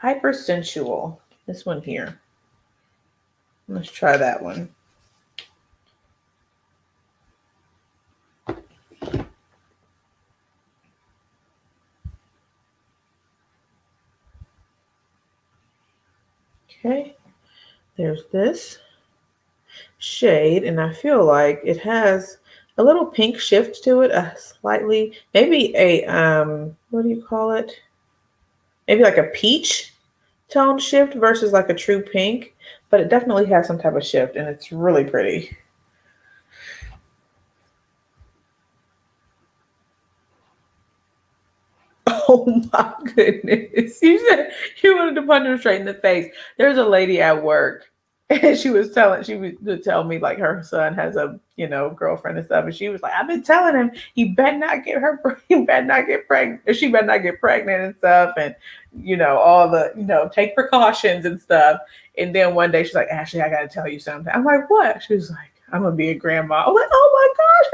hypersensual. This one here. Let's try that one. Okay, there's this shade, and I feel like it has a little pink shift to it, a slightly, maybe a what do you call it? Maybe like a peach tone shift versus like a true pink, but it definitely has some type of shift, and it's really pretty. Oh my goodness. You said you wanted to punch her straight in the face. There's a lady at work and she would tell me like her son has a, girlfriend and stuff. And she was like, I've been telling him he better not get he better not get pregnant. She better not get pregnant and stuff. And, all the, take precautions and stuff. And then one day she's like, Ashley, I got to tell you something. I'm like, what? She was like, I'm gonna be a grandma. I'm like, oh my gosh,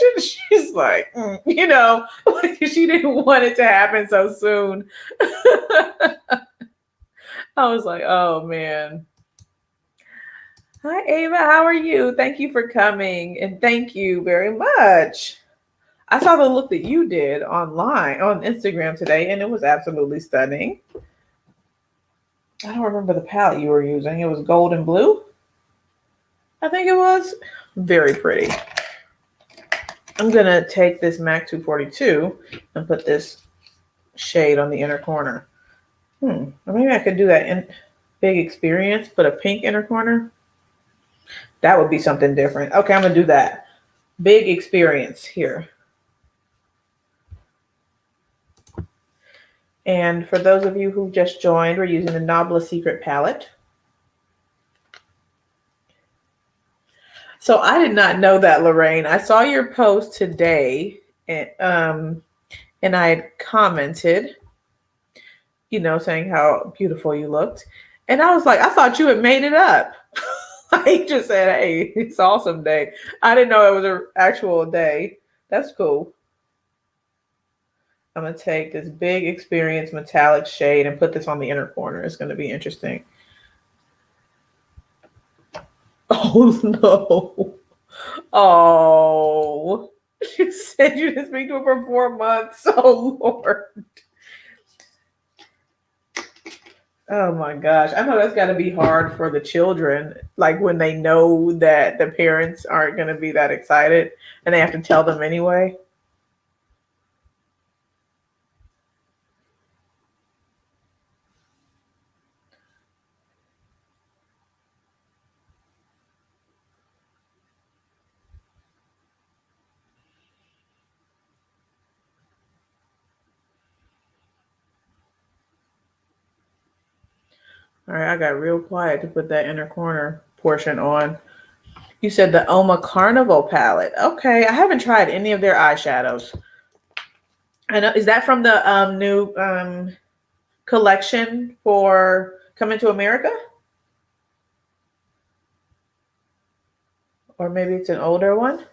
congratulations. She's like, like she didn't want it to happen so soon. I was like, oh man. Hi Ava, how are you? Thank you for coming and thank you very much. I saw the look that you did online on Instagram today and it was absolutely stunning. I don't remember the palette you were using. It was gold and blue. I think it was very pretty. I'm going to take this MAC 242 and put this shade on the inner corner. Or maybe I could do that in Big Experience, put a pink inner corner. That would be something different. Okay, I'm going to do that. Big Experience here. And for those of you who just joined, we're using the Nabla Secret palette. So I did not know that, Lorraine. I saw your post today and I had commented, saying how beautiful you looked. And I was like, I thought you had made it up. I just said, hey, it's awesome day. I didn't know it was an actual day. That's cool. I'm going to take this Big Experience metallic shade and put this on the inner corner. It's going to be interesting. Oh, no. Oh, she said you didn't speak to her for 4 months. Oh, Lord. Oh, my gosh. I know that's got to be hard for the children. Like when they know that the parents aren't going to be that excited and they have to tell them anyway. All right, I got real quiet to put that inner corner portion on. You said the Oma Carnival palette. Okay, I haven't tried any of their eyeshadows. I know. Is that from the new collection for Coming to America? Or maybe it's an older one?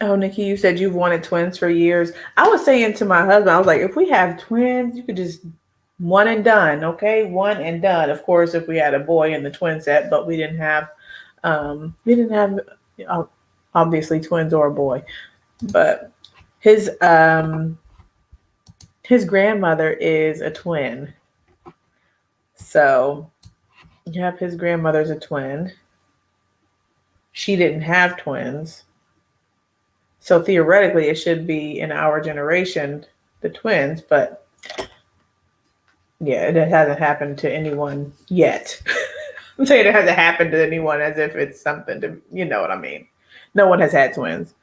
Oh, Nikki, you said you've wanted twins for years. I was saying to my husband, I was like, if we have twins, you could just one and done, okay? One and done. Of course, if we had a boy in the twin set, but we didn't have uh, obviously twins or a boy. But his his grandmother is a twin. So, yep, his grandmother's a twin. She didn't have twins. So theoretically, it should be in our generation, the twins, but yeah, it hasn't happened to anyone yet. I'm saying it hasn't happened to anyone as if it's something to, you know what I mean? No one has had twins.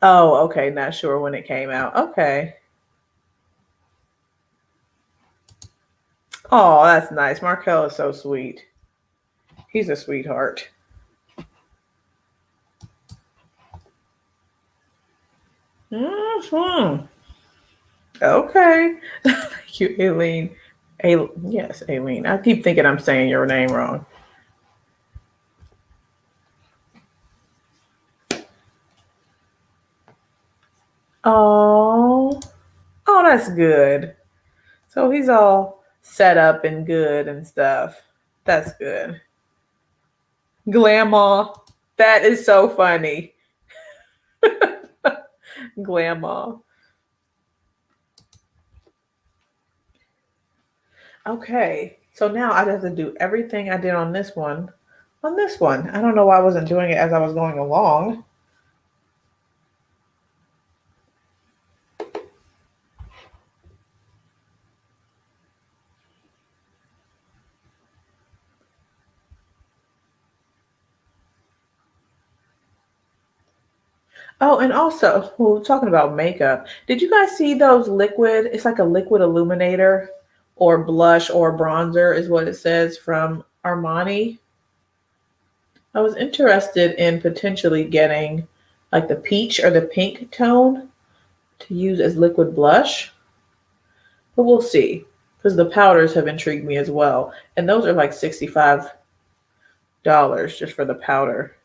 Oh, okay. Not sure when it came out. Okay. Oh, that's nice. Markel is so sweet. He's a sweetheart. Hmm. Okay. Thank you, Aileen. Yes, Aileen. I keep thinking I'm saying your name wrong. Oh, oh, that's good. So he's all set up and good and stuff. That's good. Grandma. That is so funny. Grandma. Okay. So now I have to do everything I did on this one. On this one. I don't know why I wasn't doing it as I was going along. Oh, and also, well, talking about makeup, did you guys see those liquid? It's like a liquid illuminator or blush or bronzer, is what it says from Armani. I was interested in potentially getting like the peach or the pink tone to use as liquid blush, but we'll see because the powders have intrigued me as well. And those are like $65 just for the powder.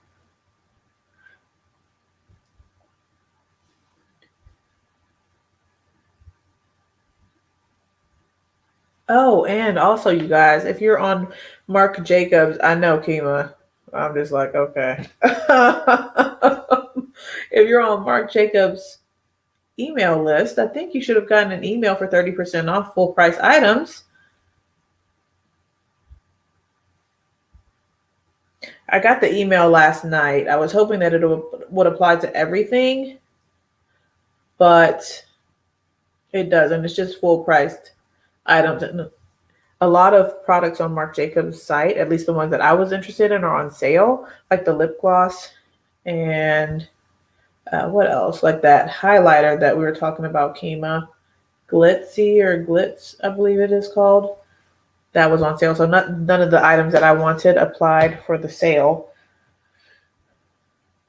Oh, and also, you guys, if you're on Marc Jacobs, I know Kima. I'm just like, okay. If you're on Marc Jacobs' email list, I think you should have gotten an email for 30% off full price items. I got the email last night. I was hoping that it would apply to everything, but it doesn't. It's just full priced items. And a lot of products on Marc Jacobs' site, at least the ones that I was interested in, are on sale, like the lip gloss and what else? Like that highlighter that we were talking about, Kima, Glitzy or Glitz, I believe it is called. That was on sale. So none of the items that I wanted applied for the sale.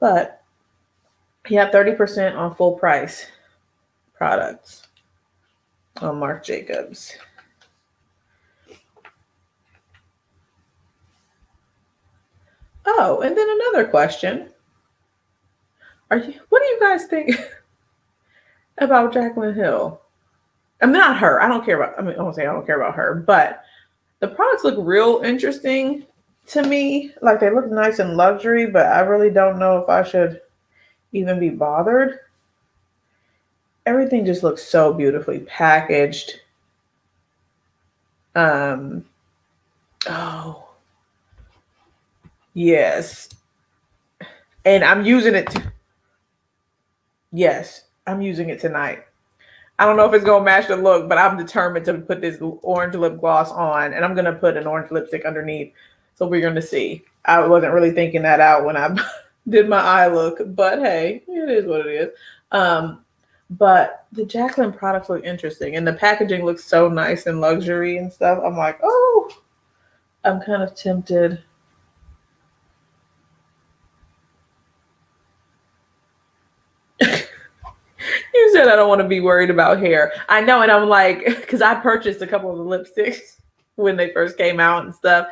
But yeah, 30% on full price products on Marc Jacobs. Oh, and then another question. What do you guys think about Jaclyn Hill? I'm not her. I don't care about, I won't say I don't care about her, but the products look real interesting to me. Like they look nice and luxury, but I really don't know if I should even be bothered. Everything just looks so beautifully packaged. Um, oh, yes. And I'm using it. Yes, I'm using it tonight. I don't know if it's gonna match the look, but I'm determined to put this orange lip gloss on, and I'm gonna put an orange lipstick underneath. So we're gonna see. I wasn't really thinking that out when I did my eye look, but hey, it is what it is. But the Jaclyn products look interesting, and the packaging looks so nice and luxury and stuff. I'm like, oh, I'm kind of tempted. You said I don't want to be worried about hair. I know, and I'm like, because I purchased a couple of the lipsticks when they first came out and stuff,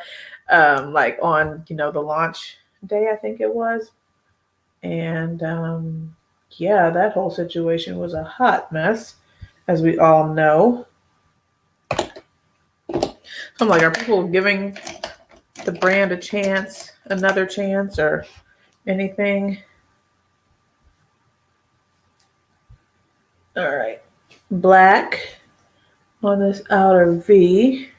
like on the launch day, I think it was. And yeah, that whole situation was a hot mess, as we all know. I'm like, are people giving the brand a chance, another chance, or anything? All right. Black on this outer V.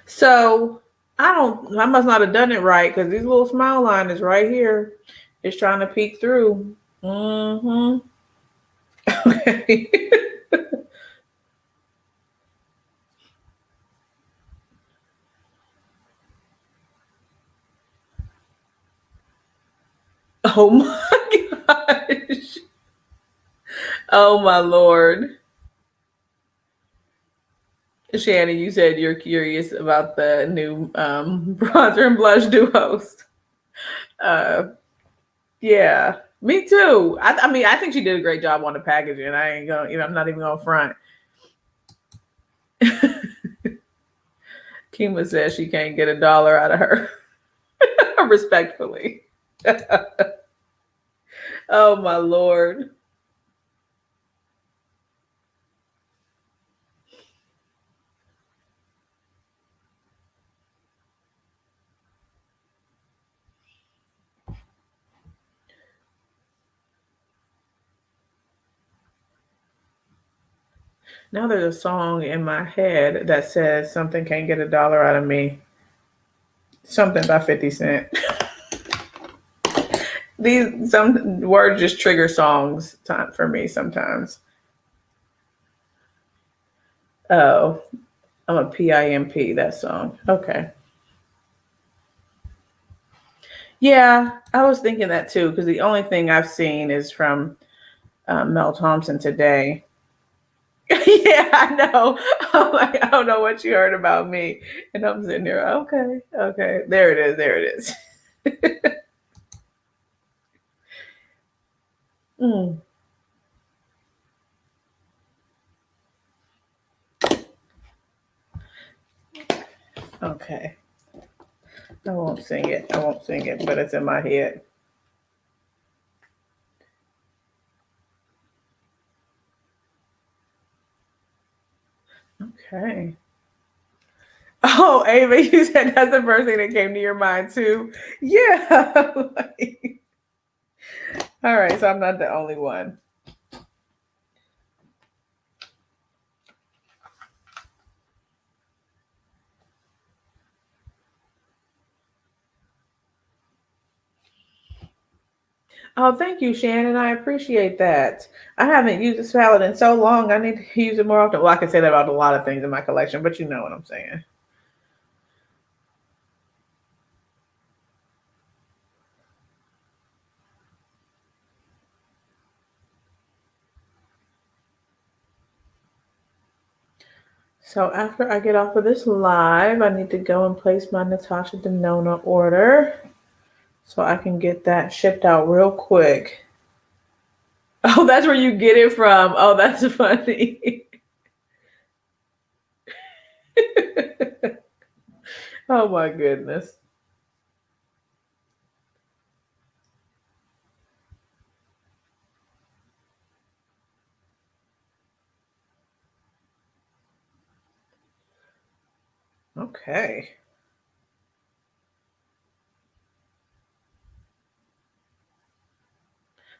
So I must not have done it right because these little smile line is right here. It's trying to peek through. Mm-hmm. Okay. Oh my gosh. Oh my Lord. Shannon, you said you're curious about the new bronzer and blush duos. Uh, yeah, me too. I mean, I think she did a great job on the packaging. I ain't gonna, I'm not even gonna front. Kima says she can't get $1 out of her. Respectfully. Oh my Lord. Now there's a song in my head that says something can't get $1 out of me. Something by 50 Cent. These some words just trigger songs for me sometimes. Oh, I'm a PIMP, that song. Okay. Yeah, I was thinking that too, because the only thing I've seen is from Mel Thompson today. Yeah, I know. I'm like, I don't know what you heard about me. And I'm sitting there, okay, okay. There it is. There it is. Mm, okay. I won't sing it. I won't sing it, but it's in my head. Okay. Oh, Ava, you said that's the first thing that came to your mind too. Yeah. Like, all right, so I'm not the only one. Oh, thank you, Shannon. I appreciate that. I haven't used this palette in so long. I need to use it more often. Well, I can say that about a lot of things in my collection, but you know what I'm saying. So after I get off of this live, I need to go and place my Natasha Denona order so I can get that shipped out real quick. Oh, that's where you get it from. Oh, that's funny. Oh my goodness. Okay.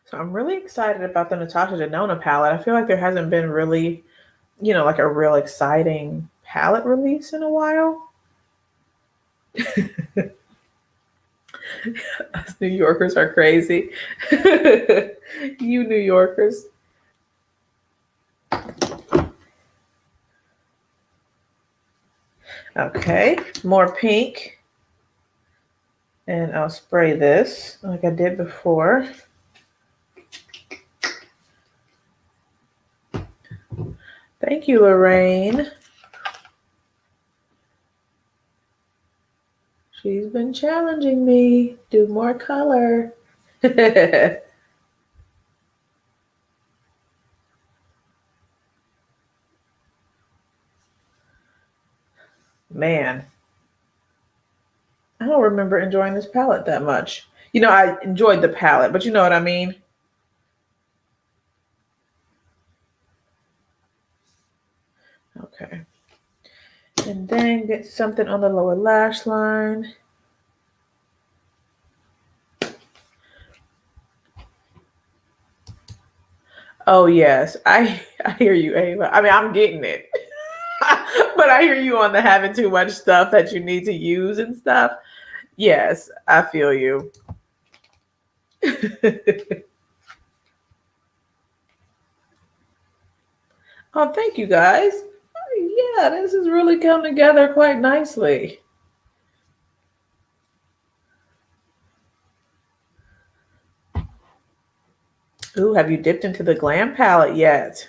So I'm really excited about the Natasha Denona palette. I feel like there hasn't been really, like a real exciting palette release in a while. Us New Yorkers are crazy. You New Yorkers. Okay, more pink. And I'll spray this like I did before. Thank you, Lorraine. She's been challenging me. Do more color. Man. I don't remember enjoying this palette that much. You know, I enjoyed the palette, but you know what I mean? Okay. And then get something on the lower lash line. Oh, yes. I hear you, Ava. I mean, I'm getting it. But I hear you on the having too much stuff that you need to use and stuff. Yes, I feel you. Oh, thank you guys. Yeah, this has really come together quite nicely. Ooh, have you dipped into the Glam palette yet?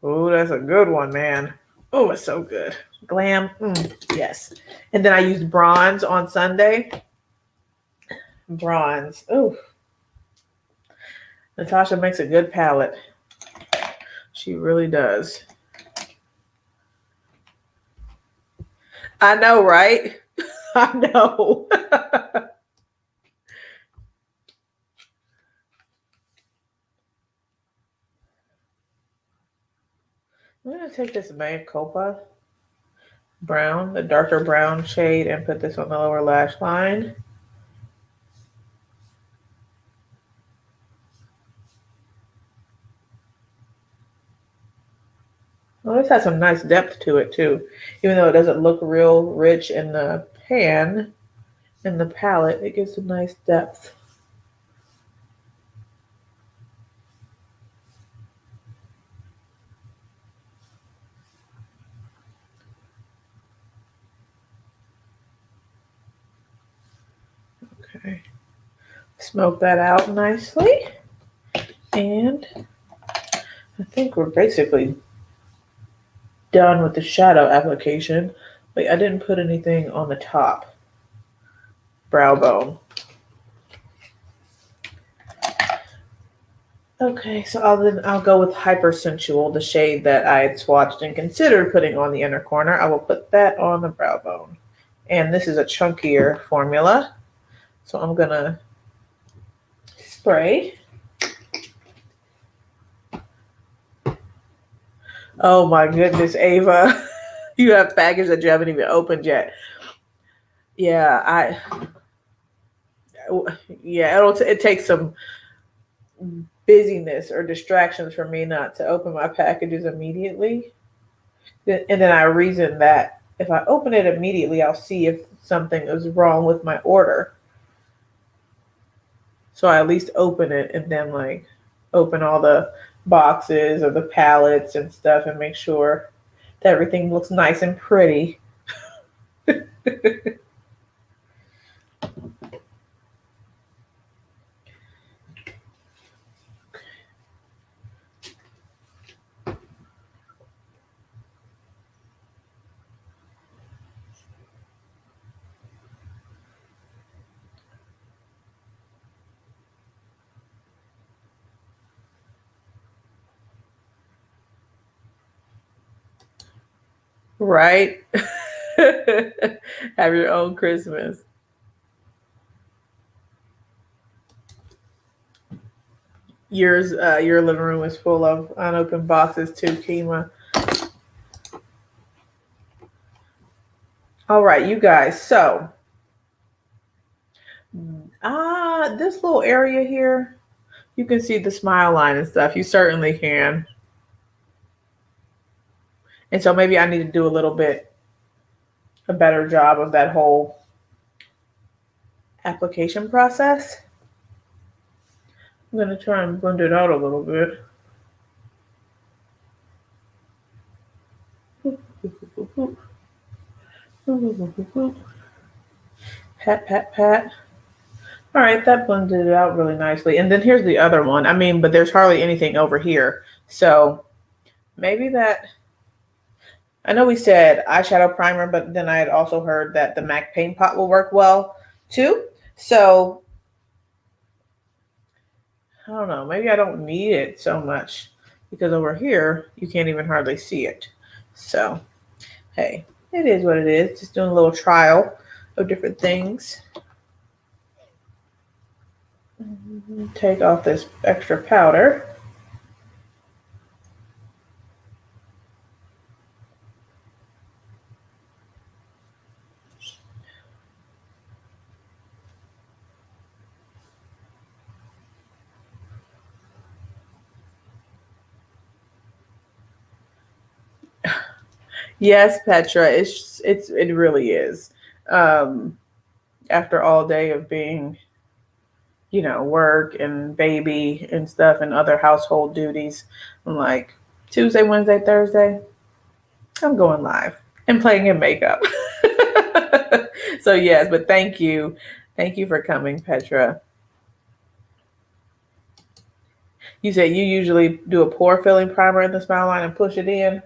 Ooh, that's a good one, man. Oh, it's so good. Glam, yes. And then I used bronze on Sunday. Bronze. Ooh. Natasha makes a good palette. She really does. I know, right? I know. I'm going to take this Mea Culpa brown, the darker brown shade, and put this on the lower lash line. Well, this has some nice depth to it too. Even though it doesn't look real rich in the pan, in the palette, it gives a nice depth. Okay. Smoke that out nicely. And I think we're basically done with the shadow application. Wait, I didn't put anything on the top brow bone. Okay, so I'll go with Hypersensual, the shade that I had swatched and considered putting on the inner corner. I will put that on the brow bone. And this is a chunkier formula. So I'm gonna spray. Oh my goodness, Ava. You have package that you haven't even opened yet. Yeah, it takes some busyness or distractions for me not to open my packages immediately. And then I reason that if I open it immediately, I'll see if something is wrong with my order. So I at least open it and then like open all the boxes or the palettes and stuff and make sure that everything looks nice and pretty. Right? Have your own Christmas. Your living room is full of unopened boxes too, Kima. All right, you guys. So, this little area here, you can see the smile line and stuff. You certainly can. And so maybe I need to do a better job of that whole application process. I'm going to try and blend it out a little bit. Pat, pat, pat. All right, that blended it out really nicely. And then here's the other one. I mean, but there's hardly anything over here. So maybe that, I know we said eyeshadow primer, but then I had also heard that the MAC Paint Pot will work well too. So I don't know, maybe I don't need it so much because over here, you can't even hardly see it. So, hey, it is what it is. Just doing a little trial of different things. Take off this extra powder. Yes, Petra, it really is. After all day of being, work and baby and stuff and other household duties, I'm like, Tuesday, Wednesday, Thursday, I'm going live and playing in makeup. So yes, but thank you. Thank you for coming, Petra. You said you usually do a pore filling primer in the smile line and push it in.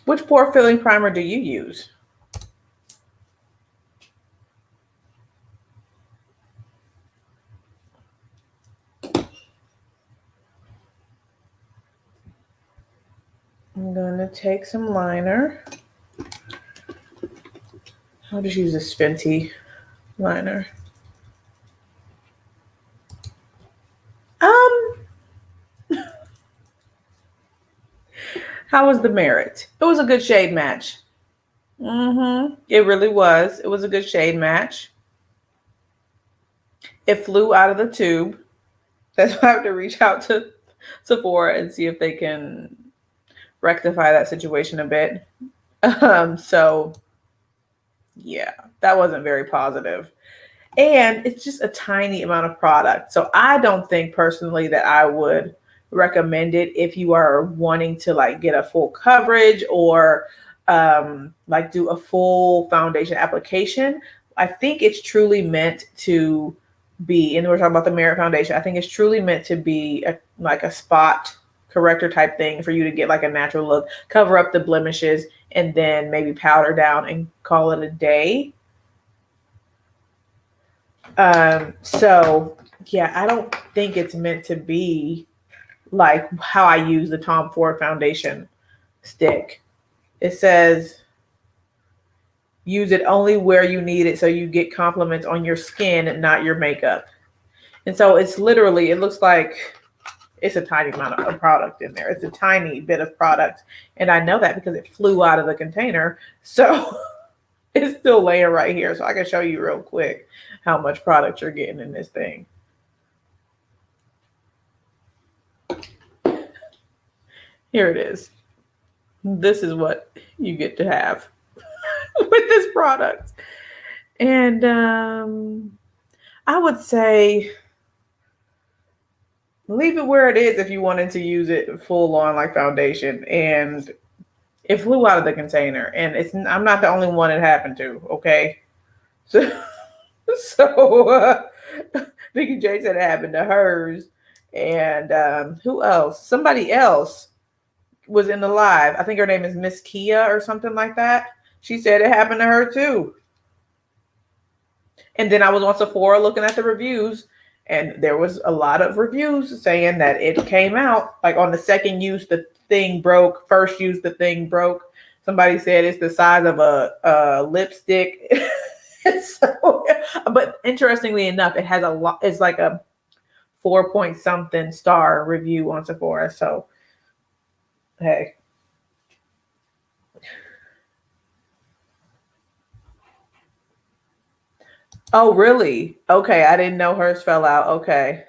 Which pore filling primer do you use? I'm going to take some liner. I'll just use this Fenty liner. How was the Merit? It was a good shade match. It really was. It was a good shade match. It flew out of the tube. That's why I have to reach out to Sephora and see if they can rectify that situation a bit. So yeah, that wasn't very positive. And it's just a tiny amount of product. So I don't think personally that I would recommend it if you are wanting to like get a full coverage or like do a full foundation application. I think it's truly meant to be, and we're talking about the Merit Foundation, I think it's truly meant to be like a spot corrector type thing for you to get like a natural look, cover up the blemishes, and then maybe powder down and call it a day. So yeah, I don't think it's meant to be like how I use the Tom Ford foundation stick. It says use it only where you need it so you get compliments on your skin, not your makeup. And so it's literally, it looks like it's a tiny amount of product in there. It's a tiny bit of product. And I know that because it flew out of the container. So it's still laying right here. So I can show you real quick how much product you're getting in this thing. Here it is. This is what you get to have with this product. And I would say leave it where it is if you wanted to use it full on like foundation. And it flew out of the container. And I'm not the only one it happened to, okay? So Vicky J said it happened to hers. And who else? Somebody else was in the live. I think her name is Miss Kia or something like that. She said it happened to her too. And then I was on Sephora looking at the reviews, and there was a lot of reviews saying that it came out like on the second use, the thing broke. First use, the thing broke. Somebody said it's the size of a lipstick. So, but interestingly enough, it has a lot. It's like a 4-point-something star review on Sephora. So, hey. Oh, really? Okay, I didn't know hers fell out. Okay.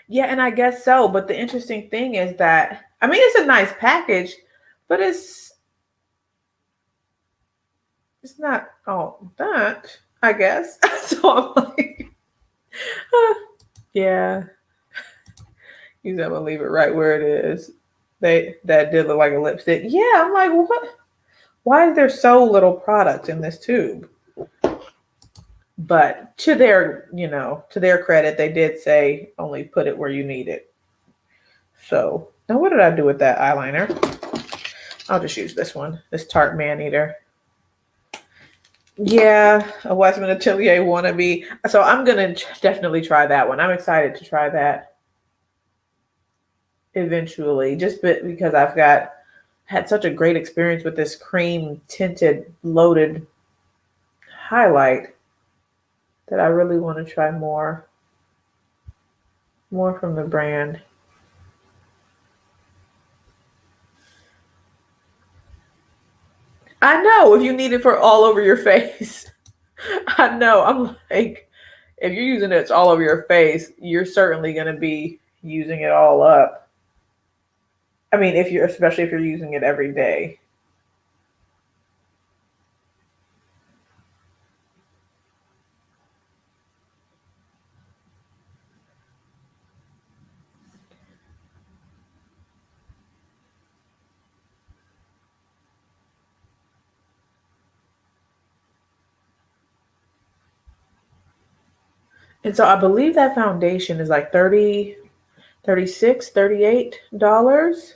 Yeah, and I guess so. But the interesting thing is that, I mean, it's a nice package, but it's not all that, I guess. So I'm like, yeah. I'm gonna leave it right where it is. That did look like a lipstick. Yeah, I'm like, what? Why is there so little product in this tube? But to their credit, they did say only put it where you need it. So now what did I do with that eyeliner? I'll just use this one, this Tarte Man Eater. Yeah, a Westman Atelier wannabe. So I'm gonna definitely try that one. I'm excited to try that eventually, just because I've got had such a great experience with this cream tinted loaded highlight that I really want to try more from the brand. I know, if you need it for all over your face. I know. I'm like, if you're using it all over your face, you're certainly going to be using it all up. I mean, especially if you're using it every day. And so I believe that foundation is like 30, 36, $38.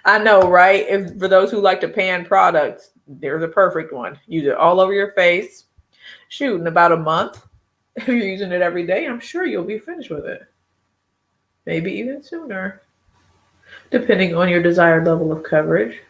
I know, right? If for those who like to pan products, there's a perfect one. Use it all over your face. Shoot, in about a month, if you're using it every day, I'm sure you'll be finished with it. Maybe even sooner, depending on your desired level of coverage.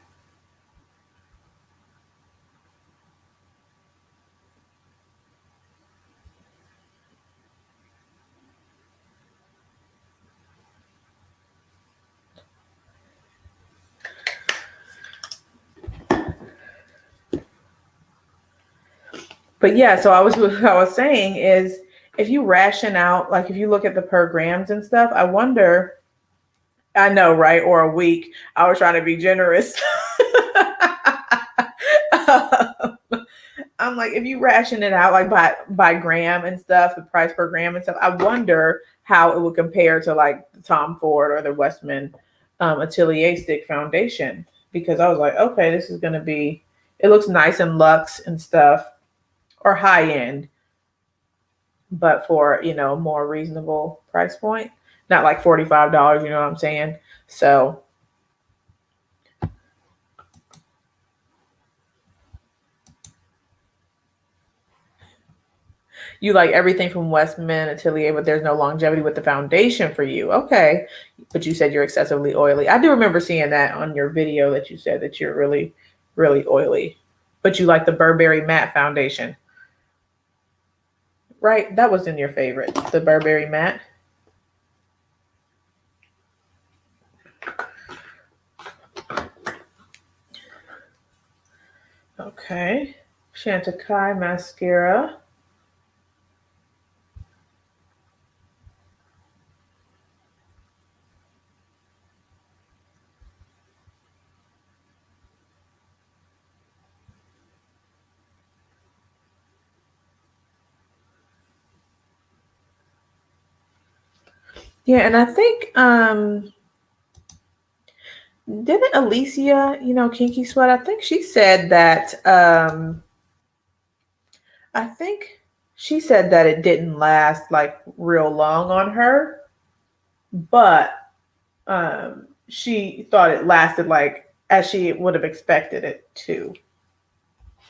But yeah, so what I was saying is if you ration out, like if you look at the per grams and stuff, I wonder, I know, right? Or a week. I was trying to be generous. I'm like, if you ration it out like by gram and stuff, the price per gram and stuff, I wonder how it would compare to like the Tom Ford or the Westman Atelier Stick Foundation. Because I was like, okay, this is gonna be, it looks nice and luxe and stuff, or high end, but for more reasonable price point, not like $45. You know what I'm saying? So you like everything from Westman Atelier, but there's no longevity with the foundation for you. Okay. But you said you're excessively oily. I do remember seeing that on your video that you said that you're really, really oily. But you like the Burberry Matte Foundation. Right? That was in your favorites, the Burberry Matte. Okay. Chantecaille mascara. Yeah, and I think didn't Alicia, Kinky Sweat, I think she said that I think she said that it didn't last like real long on her, but she thought it lasted like as she would have expected it to,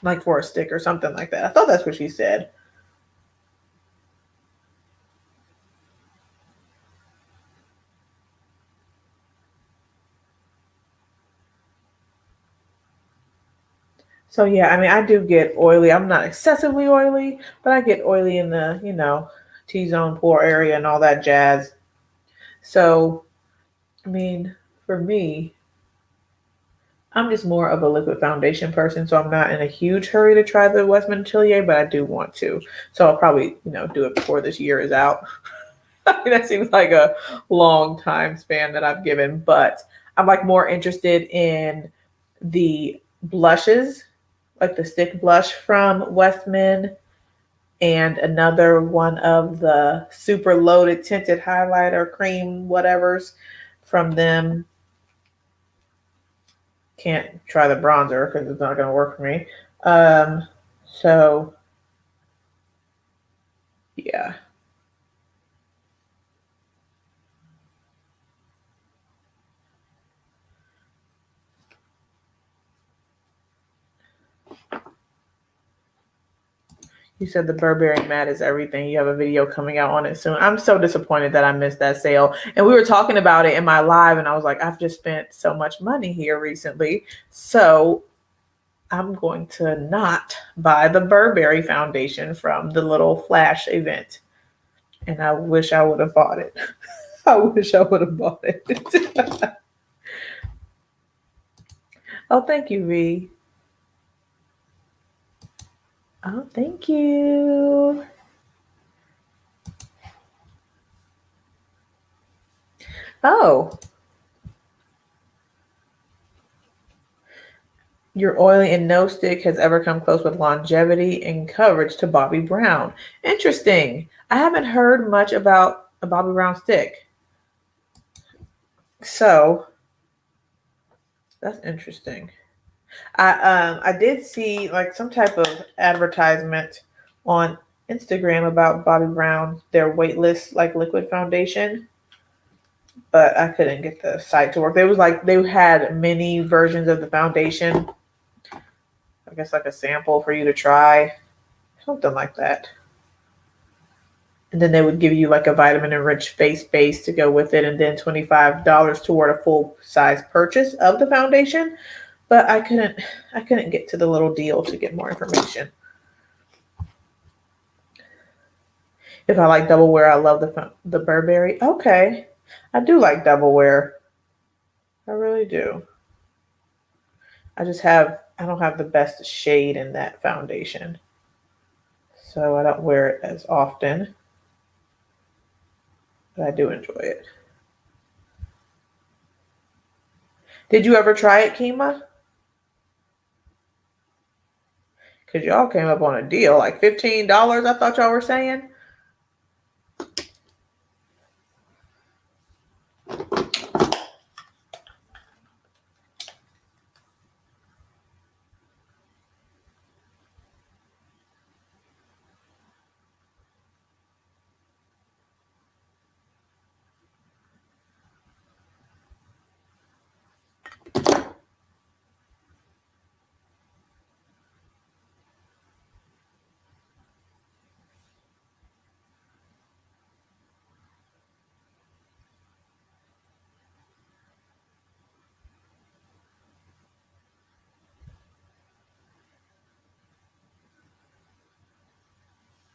like for a stick or something like that. I thought that's what she said. So yeah, I mean, I do get oily. I'm not excessively oily, but I get oily in the, T-zone pore area and all that jazz. So, I mean, for me, I'm just more of a liquid foundation person, so I'm not in a huge hurry to try the Westman Atelier, but I do want to. So I'll probably, do it before this year is out. That seems like a long time span that I've given, but I'm like more interested in the blushes, like the stick blush from Westman, and another one of the super loaded tinted highlighter cream whatevers from them. Can't try the bronzer because it's not going to work for me. So yeah. You said the Burberry mat is everything. You have a video coming out on it soon. I'm so disappointed that I missed that sale. And we were talking about it in my live, and I was like, I've just spent so much money here recently. So I'm going to not buy the Burberry foundation from the little flash event. And I wish I would have bought it. I wish I would have bought it. Oh, thank you, V. Oh, thank you. Oh, your oily and no stick has ever come close with longevity and coverage to Bobbi Brown. Interesting. I haven't heard much about a Bobbi Brown stick. So that's interesting. I did see like some type of advertisement on Instagram about Bobbi Brown, their weightless like liquid foundation, but I couldn't get the site to work. They was like they had many versions of the foundation. I guess like a sample for you to try, something like that. And then they would give you like a vitamin enriched face base to go with it, and then $25 toward a full size purchase of the foundation. But I couldn't get to the little deal to get more information. If I like double wear, I love the Burberry. Okay, I do like double wear. I really do. I don't have the best shade in that foundation, so I don't wear it as often. But I do enjoy it. Did you ever try it, Kima? Because y'all came up on a deal, like $15, I thought y'all were saying.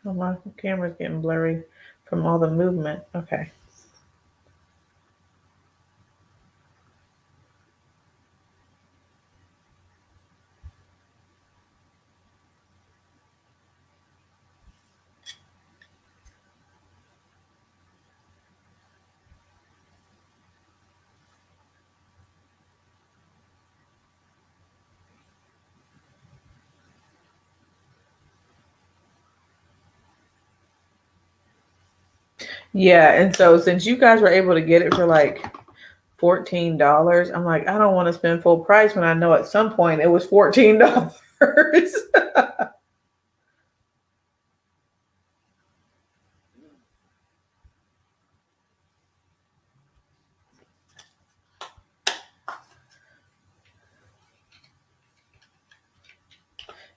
Oh, my camera's getting blurry from all the movement. Okay. Yeah, and so since you guys were able to get it for like $14, I'm like, I don't want to spend full price when I know at some point it was $14.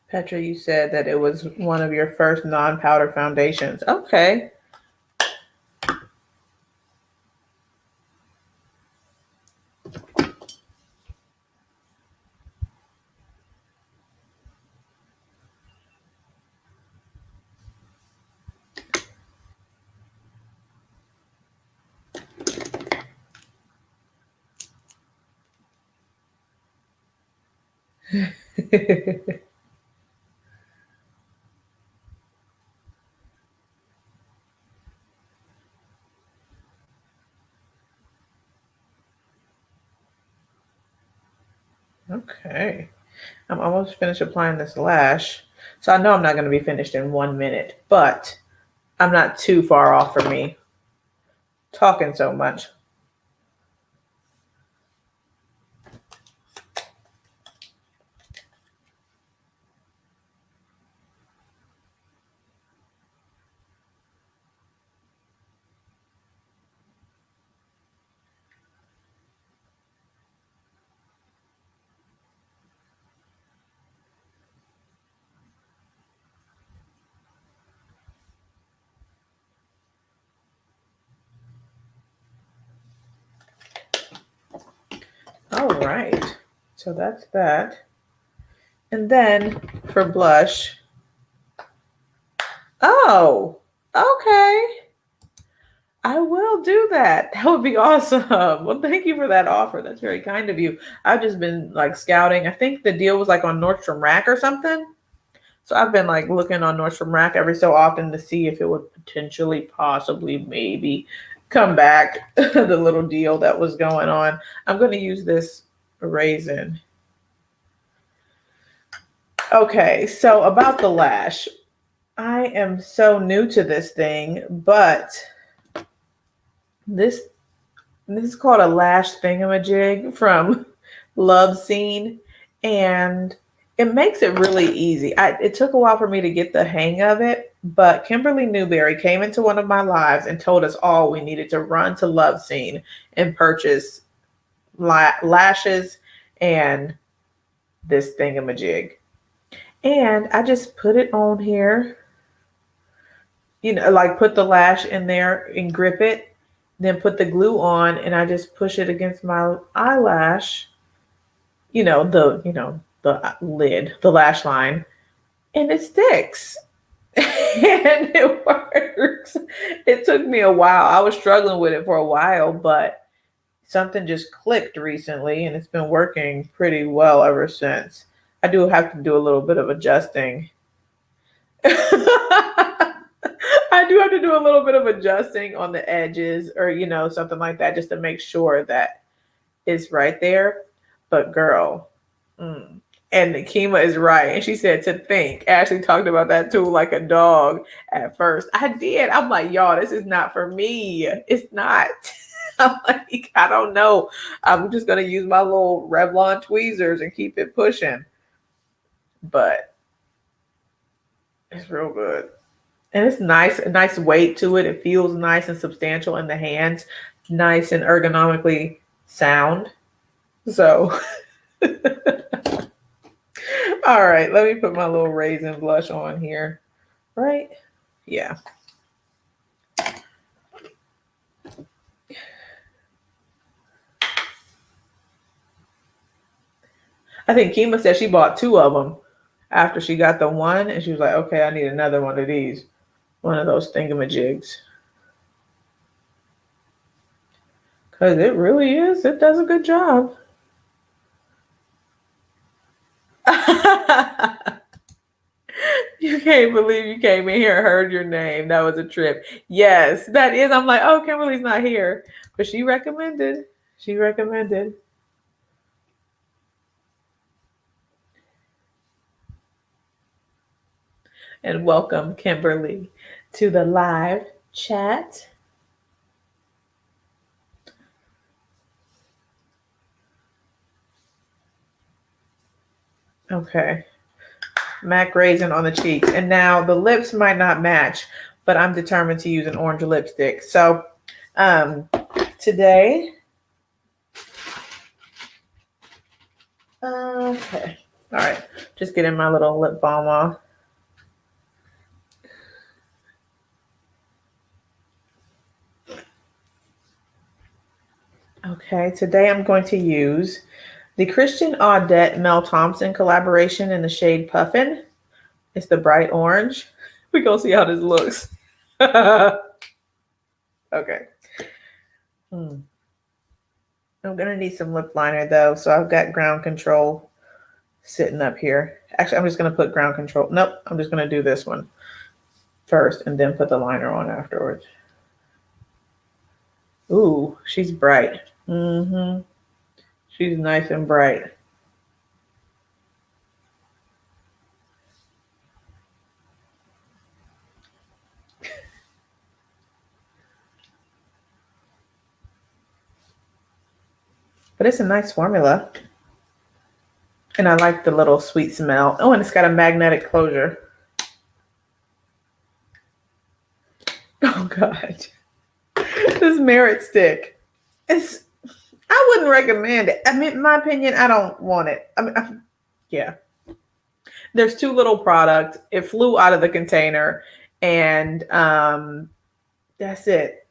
Petra, you said that it was one of your first non-powder foundations. Okay. Okay. I'm almost finished applying this lash. So I know I'm not going to be finished in 1 minute, but I'm not too far off for me talking so much. All right. So that's that. And then for blush. Oh, okay. I will do that. That would be awesome. Well, thank you for that offer. That's very kind of you. I've just been like scouting. I think the deal was like on Nordstrom Rack or something. So I've been like looking on Nordstrom Rack every so often to see if it would potentially, possibly, maybe come back. The little deal that was going on. I'm going to use this raisin. Okay, so about the lash. I am so new to this thing, but this is called a lash thingamajig from Love Scene, and it makes it really easy. It took a while for me to get the hang of it, but Kimberly Newberry came into one of my lives and told us all we needed to run to Love Scene and purchase lashes and this thingamajig. And I just put it on here, like put the lash in there and grip it, then put the glue on, and I just push it against my eyelash, the lid, the lash line, and it sticks. And it works. It took me a while. I was struggling with it for a while, but something just clicked recently, and it's been working pretty well ever since. I do have to do a little bit of adjusting. I do have to do a little bit of adjusting on the edges or, something like that just to make sure that it's right there. But girl, and Kima is right. And she said to think. Ashley talked about that too, like a dog at first. I did. I'm like, y'all, this is not for me. It's not. I'm like, I don't know. I'm just going to use my little Revlon tweezers and keep it pushing. But it's real good. And it's nice, a nice weight to it. It feels nice and substantial in the hands, nice and ergonomically sound. So, all right, let me put my little raisin blush on here. Right? Yeah. I think Kima said she bought 2 of them after she got the one, and she was like, okay, I need another one of these. One of those thingamajigs. Because it really is. It does a good job. You can't believe you came in here and heard your name. That was a trip. Yes, that is. I'm like, oh, Kimberly's not here. But she recommended. She recommended. And welcome, Kimberly, to the live chat. Okay. MAC raisin on the cheeks. And now the lips might not match, but I'm determined to use an orange lipstick. So today, okay. All right. Just getting my little lip balm off. Okay, today I'm going to use the Christian Audette Mel Thompson collaboration in the shade Puffin. It's the bright orange. We go see how this looks. Okay. I'm gonna need some lip liner though, so I've got Ground Control sitting up here. Actually, I'm just gonna put Ground Control. Nope, I'm just gonna do this one first and then put the liner on afterwards. Ooh, she's bright. She's nice and bright. But it's a nice formula. And I like the little sweet smell. Oh, and it's got a magnetic closure. Oh, God. This Merit stick. I wouldn't recommend it. I mean, in my opinion, I don't want it. Yeah. There's too little product. It flew out of the container. And that's it.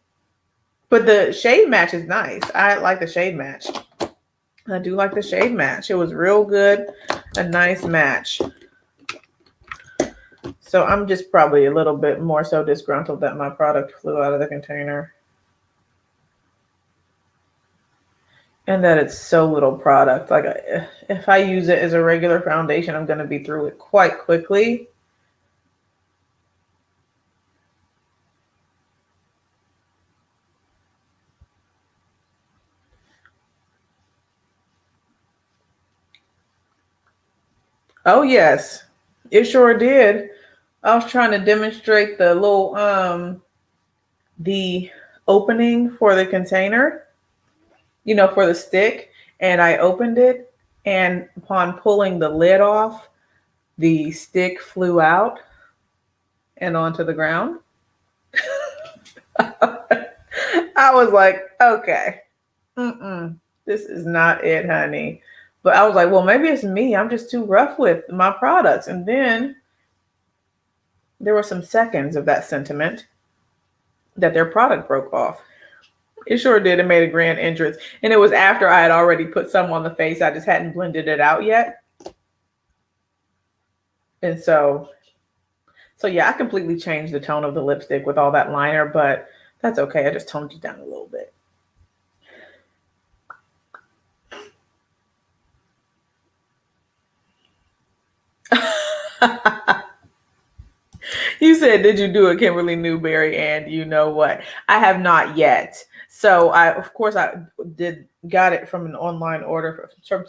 But the shade match is nice. I like the shade match. I do like the shade match. It was real good, a nice match. So I'm just probably a little bit more so disgruntled that my product flew out of the container. And that it's so little product. Like if I use it as a regular foundation, I'm going to be through it quite quickly. Oh yes, it sure did. I was trying to demonstrate the little the opening for the container, for the stick, and I opened it, and upon pulling the lid off, the stick flew out and onto the ground. I was like, okay, this is not it, honey. But I was like, well, maybe it's me. I'm just too rough with my products. And then there were some seconds of that sentiment that their product broke off. It sure did. It made a grand entrance. And it was after I had already put some on the face. I just hadn't blended it out yet. And so yeah, I completely changed the tone of the lipstick with all that liner, but that's okay. I just toned it down a little bit. You said, did you do a Kimberly Newberry? And you know what? I have not yet. So I got it from an online order from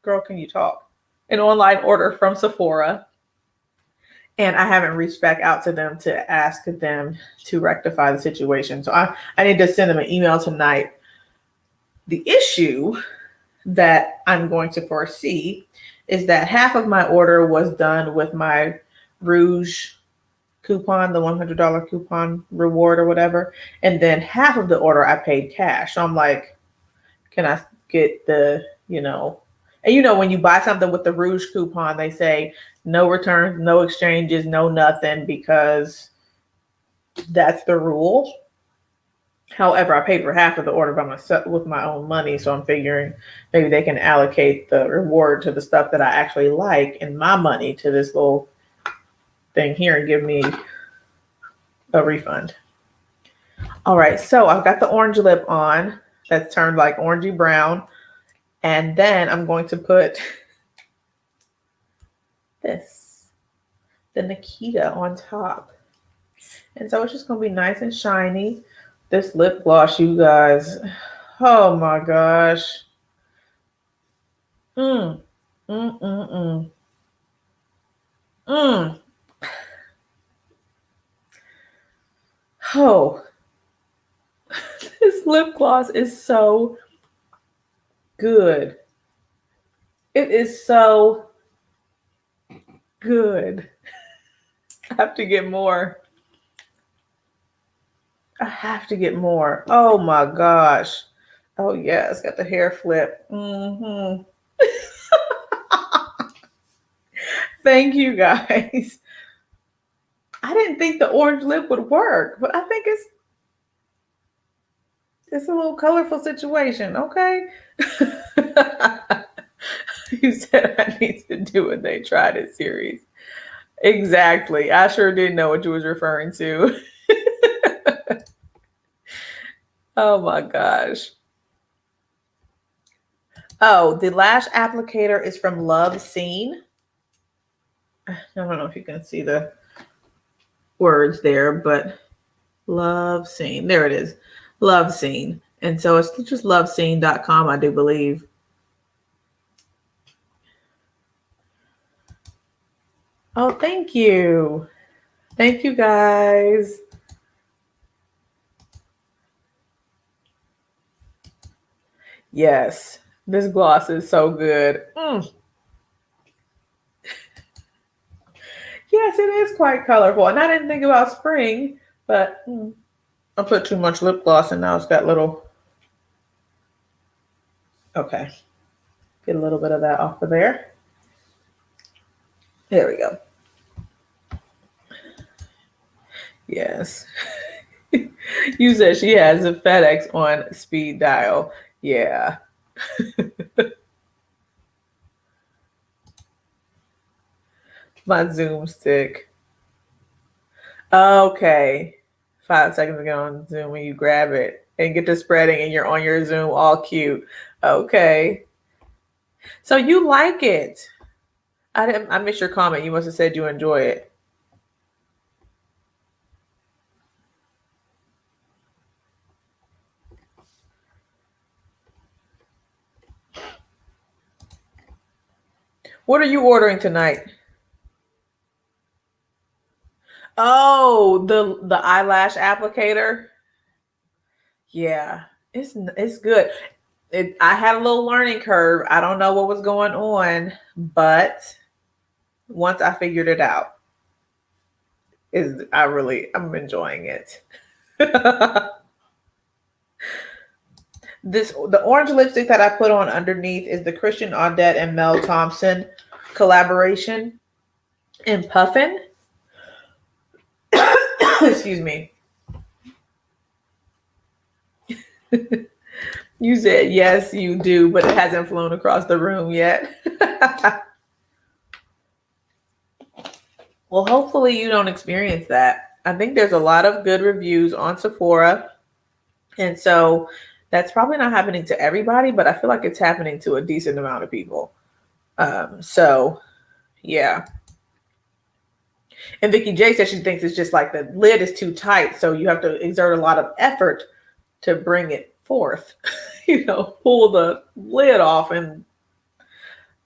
girl, can you talk? An online order from Sephora. And I haven't reached back out to them to ask them to rectify the situation. So I need to send them an email tonight. The issue that I'm going to foresee is that half of my order was done with my Rouge coupon, the $100 coupon reward or whatever. And then half of the order I paid cash. So I'm like, can I get the, and when you buy something with the Rouge coupon, they say no returns, no exchanges, no nothing, because that's the rule. However, I paid for half of the order by myself with my own money. So I'm figuring maybe they can allocate the reward to the stuff that I actually like and my money to this little thing here and give me a refund. All right. So I've got the orange lip on that's turned like orangey brown. And then I'm going to put the Nikita on top. And so it's just going to be nice and shiny. This lip gloss, you guys. Oh my gosh. Oh, this lip gloss is so good. It is so good. I have to get more. Oh my gosh. Oh yeah, it's got the hair flip. Thank you guys. I didn't think the orange lip would work, but I think it's a little colorful situation. Okay. You said I need to do a They Tried It series. Exactly. I sure did know what you was referring to. Oh my gosh. Oh, the lash applicator is from Love Scene. I don't know if you can see the words there, but Love Scene. There it is. Love Scene. And so it's just lovescene.com, I do believe. Oh, thank you. Thank you guys. Yes, this gloss is so good. Yes, it is quite colorful. And I didn't think about spring, but I put too much lip gloss and now it's got little. Okay. Get a little bit of that off of there. There we go. Yes. You said she has a FedEx on speed dial. Yeah. My Zoom stick. Okay. 5 seconds ago on Zoom when you grab it and get to spreading and you're on your Zoom all cute. Okay. So you like it. I missed your comment. You must have said you enjoy it. What are you ordering tonight? Oh, the eyelash applicator. Yeah, it's good. I had a little learning curve. I don't know what was going on, but once I figured it out, I'm enjoying it. The orange lipstick that I put on underneath is the Christian Audette and Mel Thompson collaboration in Puffin. Excuse me. You said yes, you do, but it hasn't flown across the room yet. Well, hopefully you don't experience that. I think there's a lot of good reviews on Sephora. And so that's probably not happening to everybody, but I feel like it's happening to a decent amount of people. So yeah. And Vicky J says she thinks it's just like the lid is too tight. So you have to exert a lot of effort to bring it forth. Pull the lid off and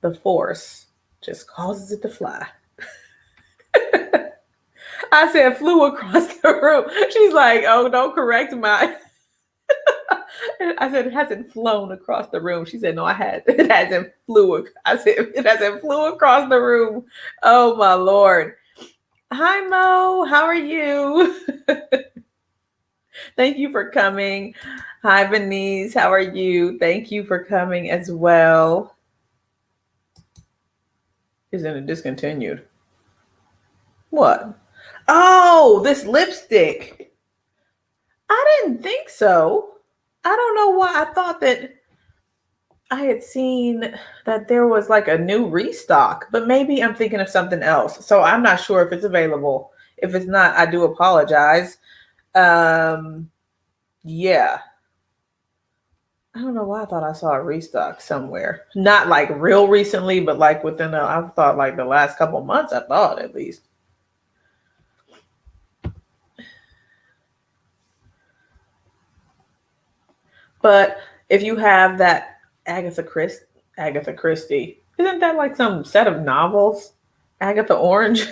the force just causes it to fly. I said flew across the room. She's like, oh, don't correct my. I said, it hasn't flown across the room. She said, no, it hasn't flew. I said, it hasn't flew across the room. Oh, my Lord. Hi, Mo. How are you? Thank you for coming. Hi, Venice. How are you? Thank you for coming as well. Isn't it discontinued? What? Oh, this lipstick. I didn't think so. I don't know why I thought that I had seen that there was like a new restock, but maybe I'm thinking of something else. So I'm not sure if it's available. If it's not, I do apologize. Yeah. I don't know why I thought I saw a restock somewhere. Not like real recently, but like I thought like the last couple months, I thought at least. But if you have that Agatha Christie, isn't that like some set of novels? Agatha Orange?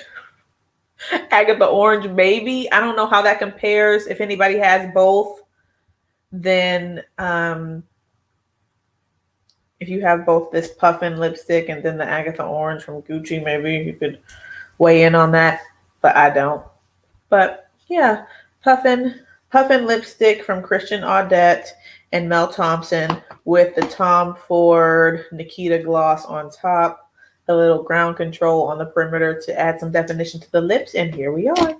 Agatha Orange, maybe. I don't know how that compares. If anybody has both, then if you have both this Puffin lipstick and then the Agatha Orange from Gucci, maybe you could weigh in on that. But I don't. But yeah, Puffin lipstick from Christian Audette and Mel Thompson with the Tom Ford Nikita gloss on top, a little ground control on the perimeter to add some definition to the lips. And here we are.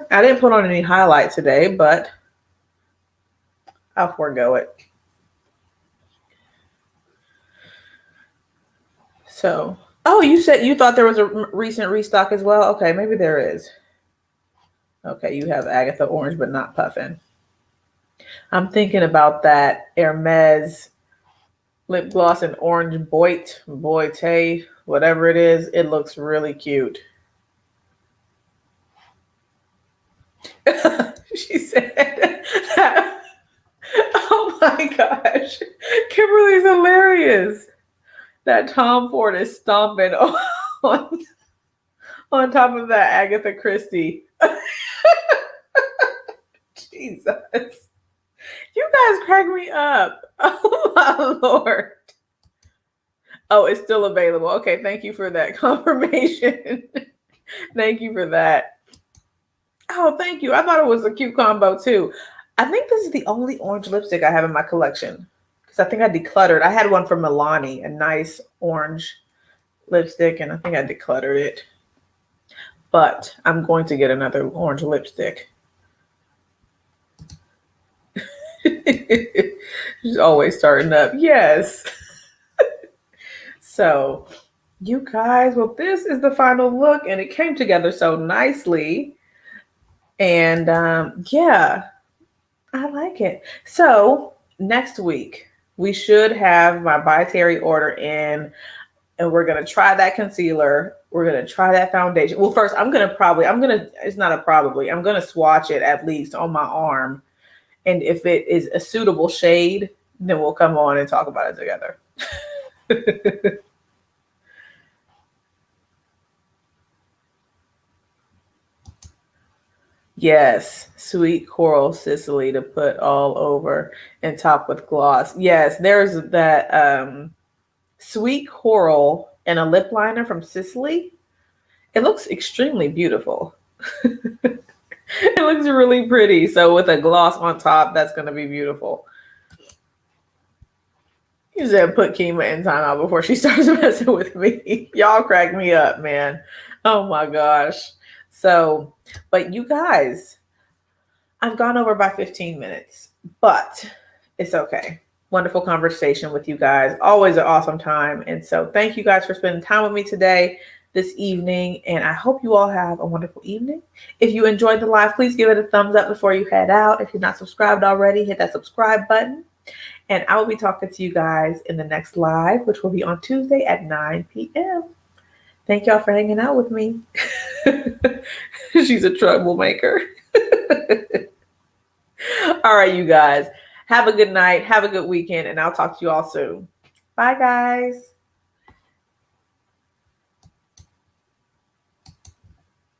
I didn't put on any highlight today, but I'll forego it. So, oh, you said you thought there was a recent restock as well? Okay, maybe there is. Okay, you have Agatha Orange, but not Puffin. I'm thinking about that Hermes lip gloss in orange boite, whatever it is. It looks really cute. She said, oh my gosh. Kimberly's hilarious. That Tom Ford is stomping on top of that Agatha Christie. Jesus. You guys crack me up. Oh my Lord. Oh, it's still available. Okay, thank you for that confirmation. Thank you for that. Oh, thank you. I thought it was a cute combo too. I think this is the only orange lipstick I have in my collection because I think I decluttered. I had one from Milani, a nice orange lipstick, and I think I decluttered it. But I'm going to get another orange lipstick. She's always starting up. Yes. So, you guys, well, this is the final look, and it came together so nicely. And yeah, I like it. So, next week, we should have my by Terry order in, and we're going to try that concealer. We're going to try that foundation. Well, first, it's not a probably, I'm going to swatch it at least on my arm. And if it is a suitable shade, then we'll come on and talk about it together. Yes, sweet coral Sicily to put all over and top with gloss. Yes, there's that sweet coral and a lip liner from Sicily. It looks extremely beautiful. It looks really pretty. So with a gloss on top, that's going to be beautiful. You said put Kima in timeout before she starts messing with me. Y'all crack me up, man. Oh my gosh. So, but you guys, I've gone over by 15 minutes, but it's okay. Wonderful conversation with you guys. Always an awesome time. And so thank you guys for spending time with me today, this evening. And I hope you all have a wonderful evening. If you enjoyed the live, please give it a thumbs up before you head out. If you're not subscribed already, hit that subscribe button. And I will be talking to you guys in the next live, which will be on Tuesday at 9 p.m. Thank y'all for hanging out with me. She's a troublemaker. All right, you guys. Have a good night. Have a good weekend. And I'll talk to you all soon. Bye, guys.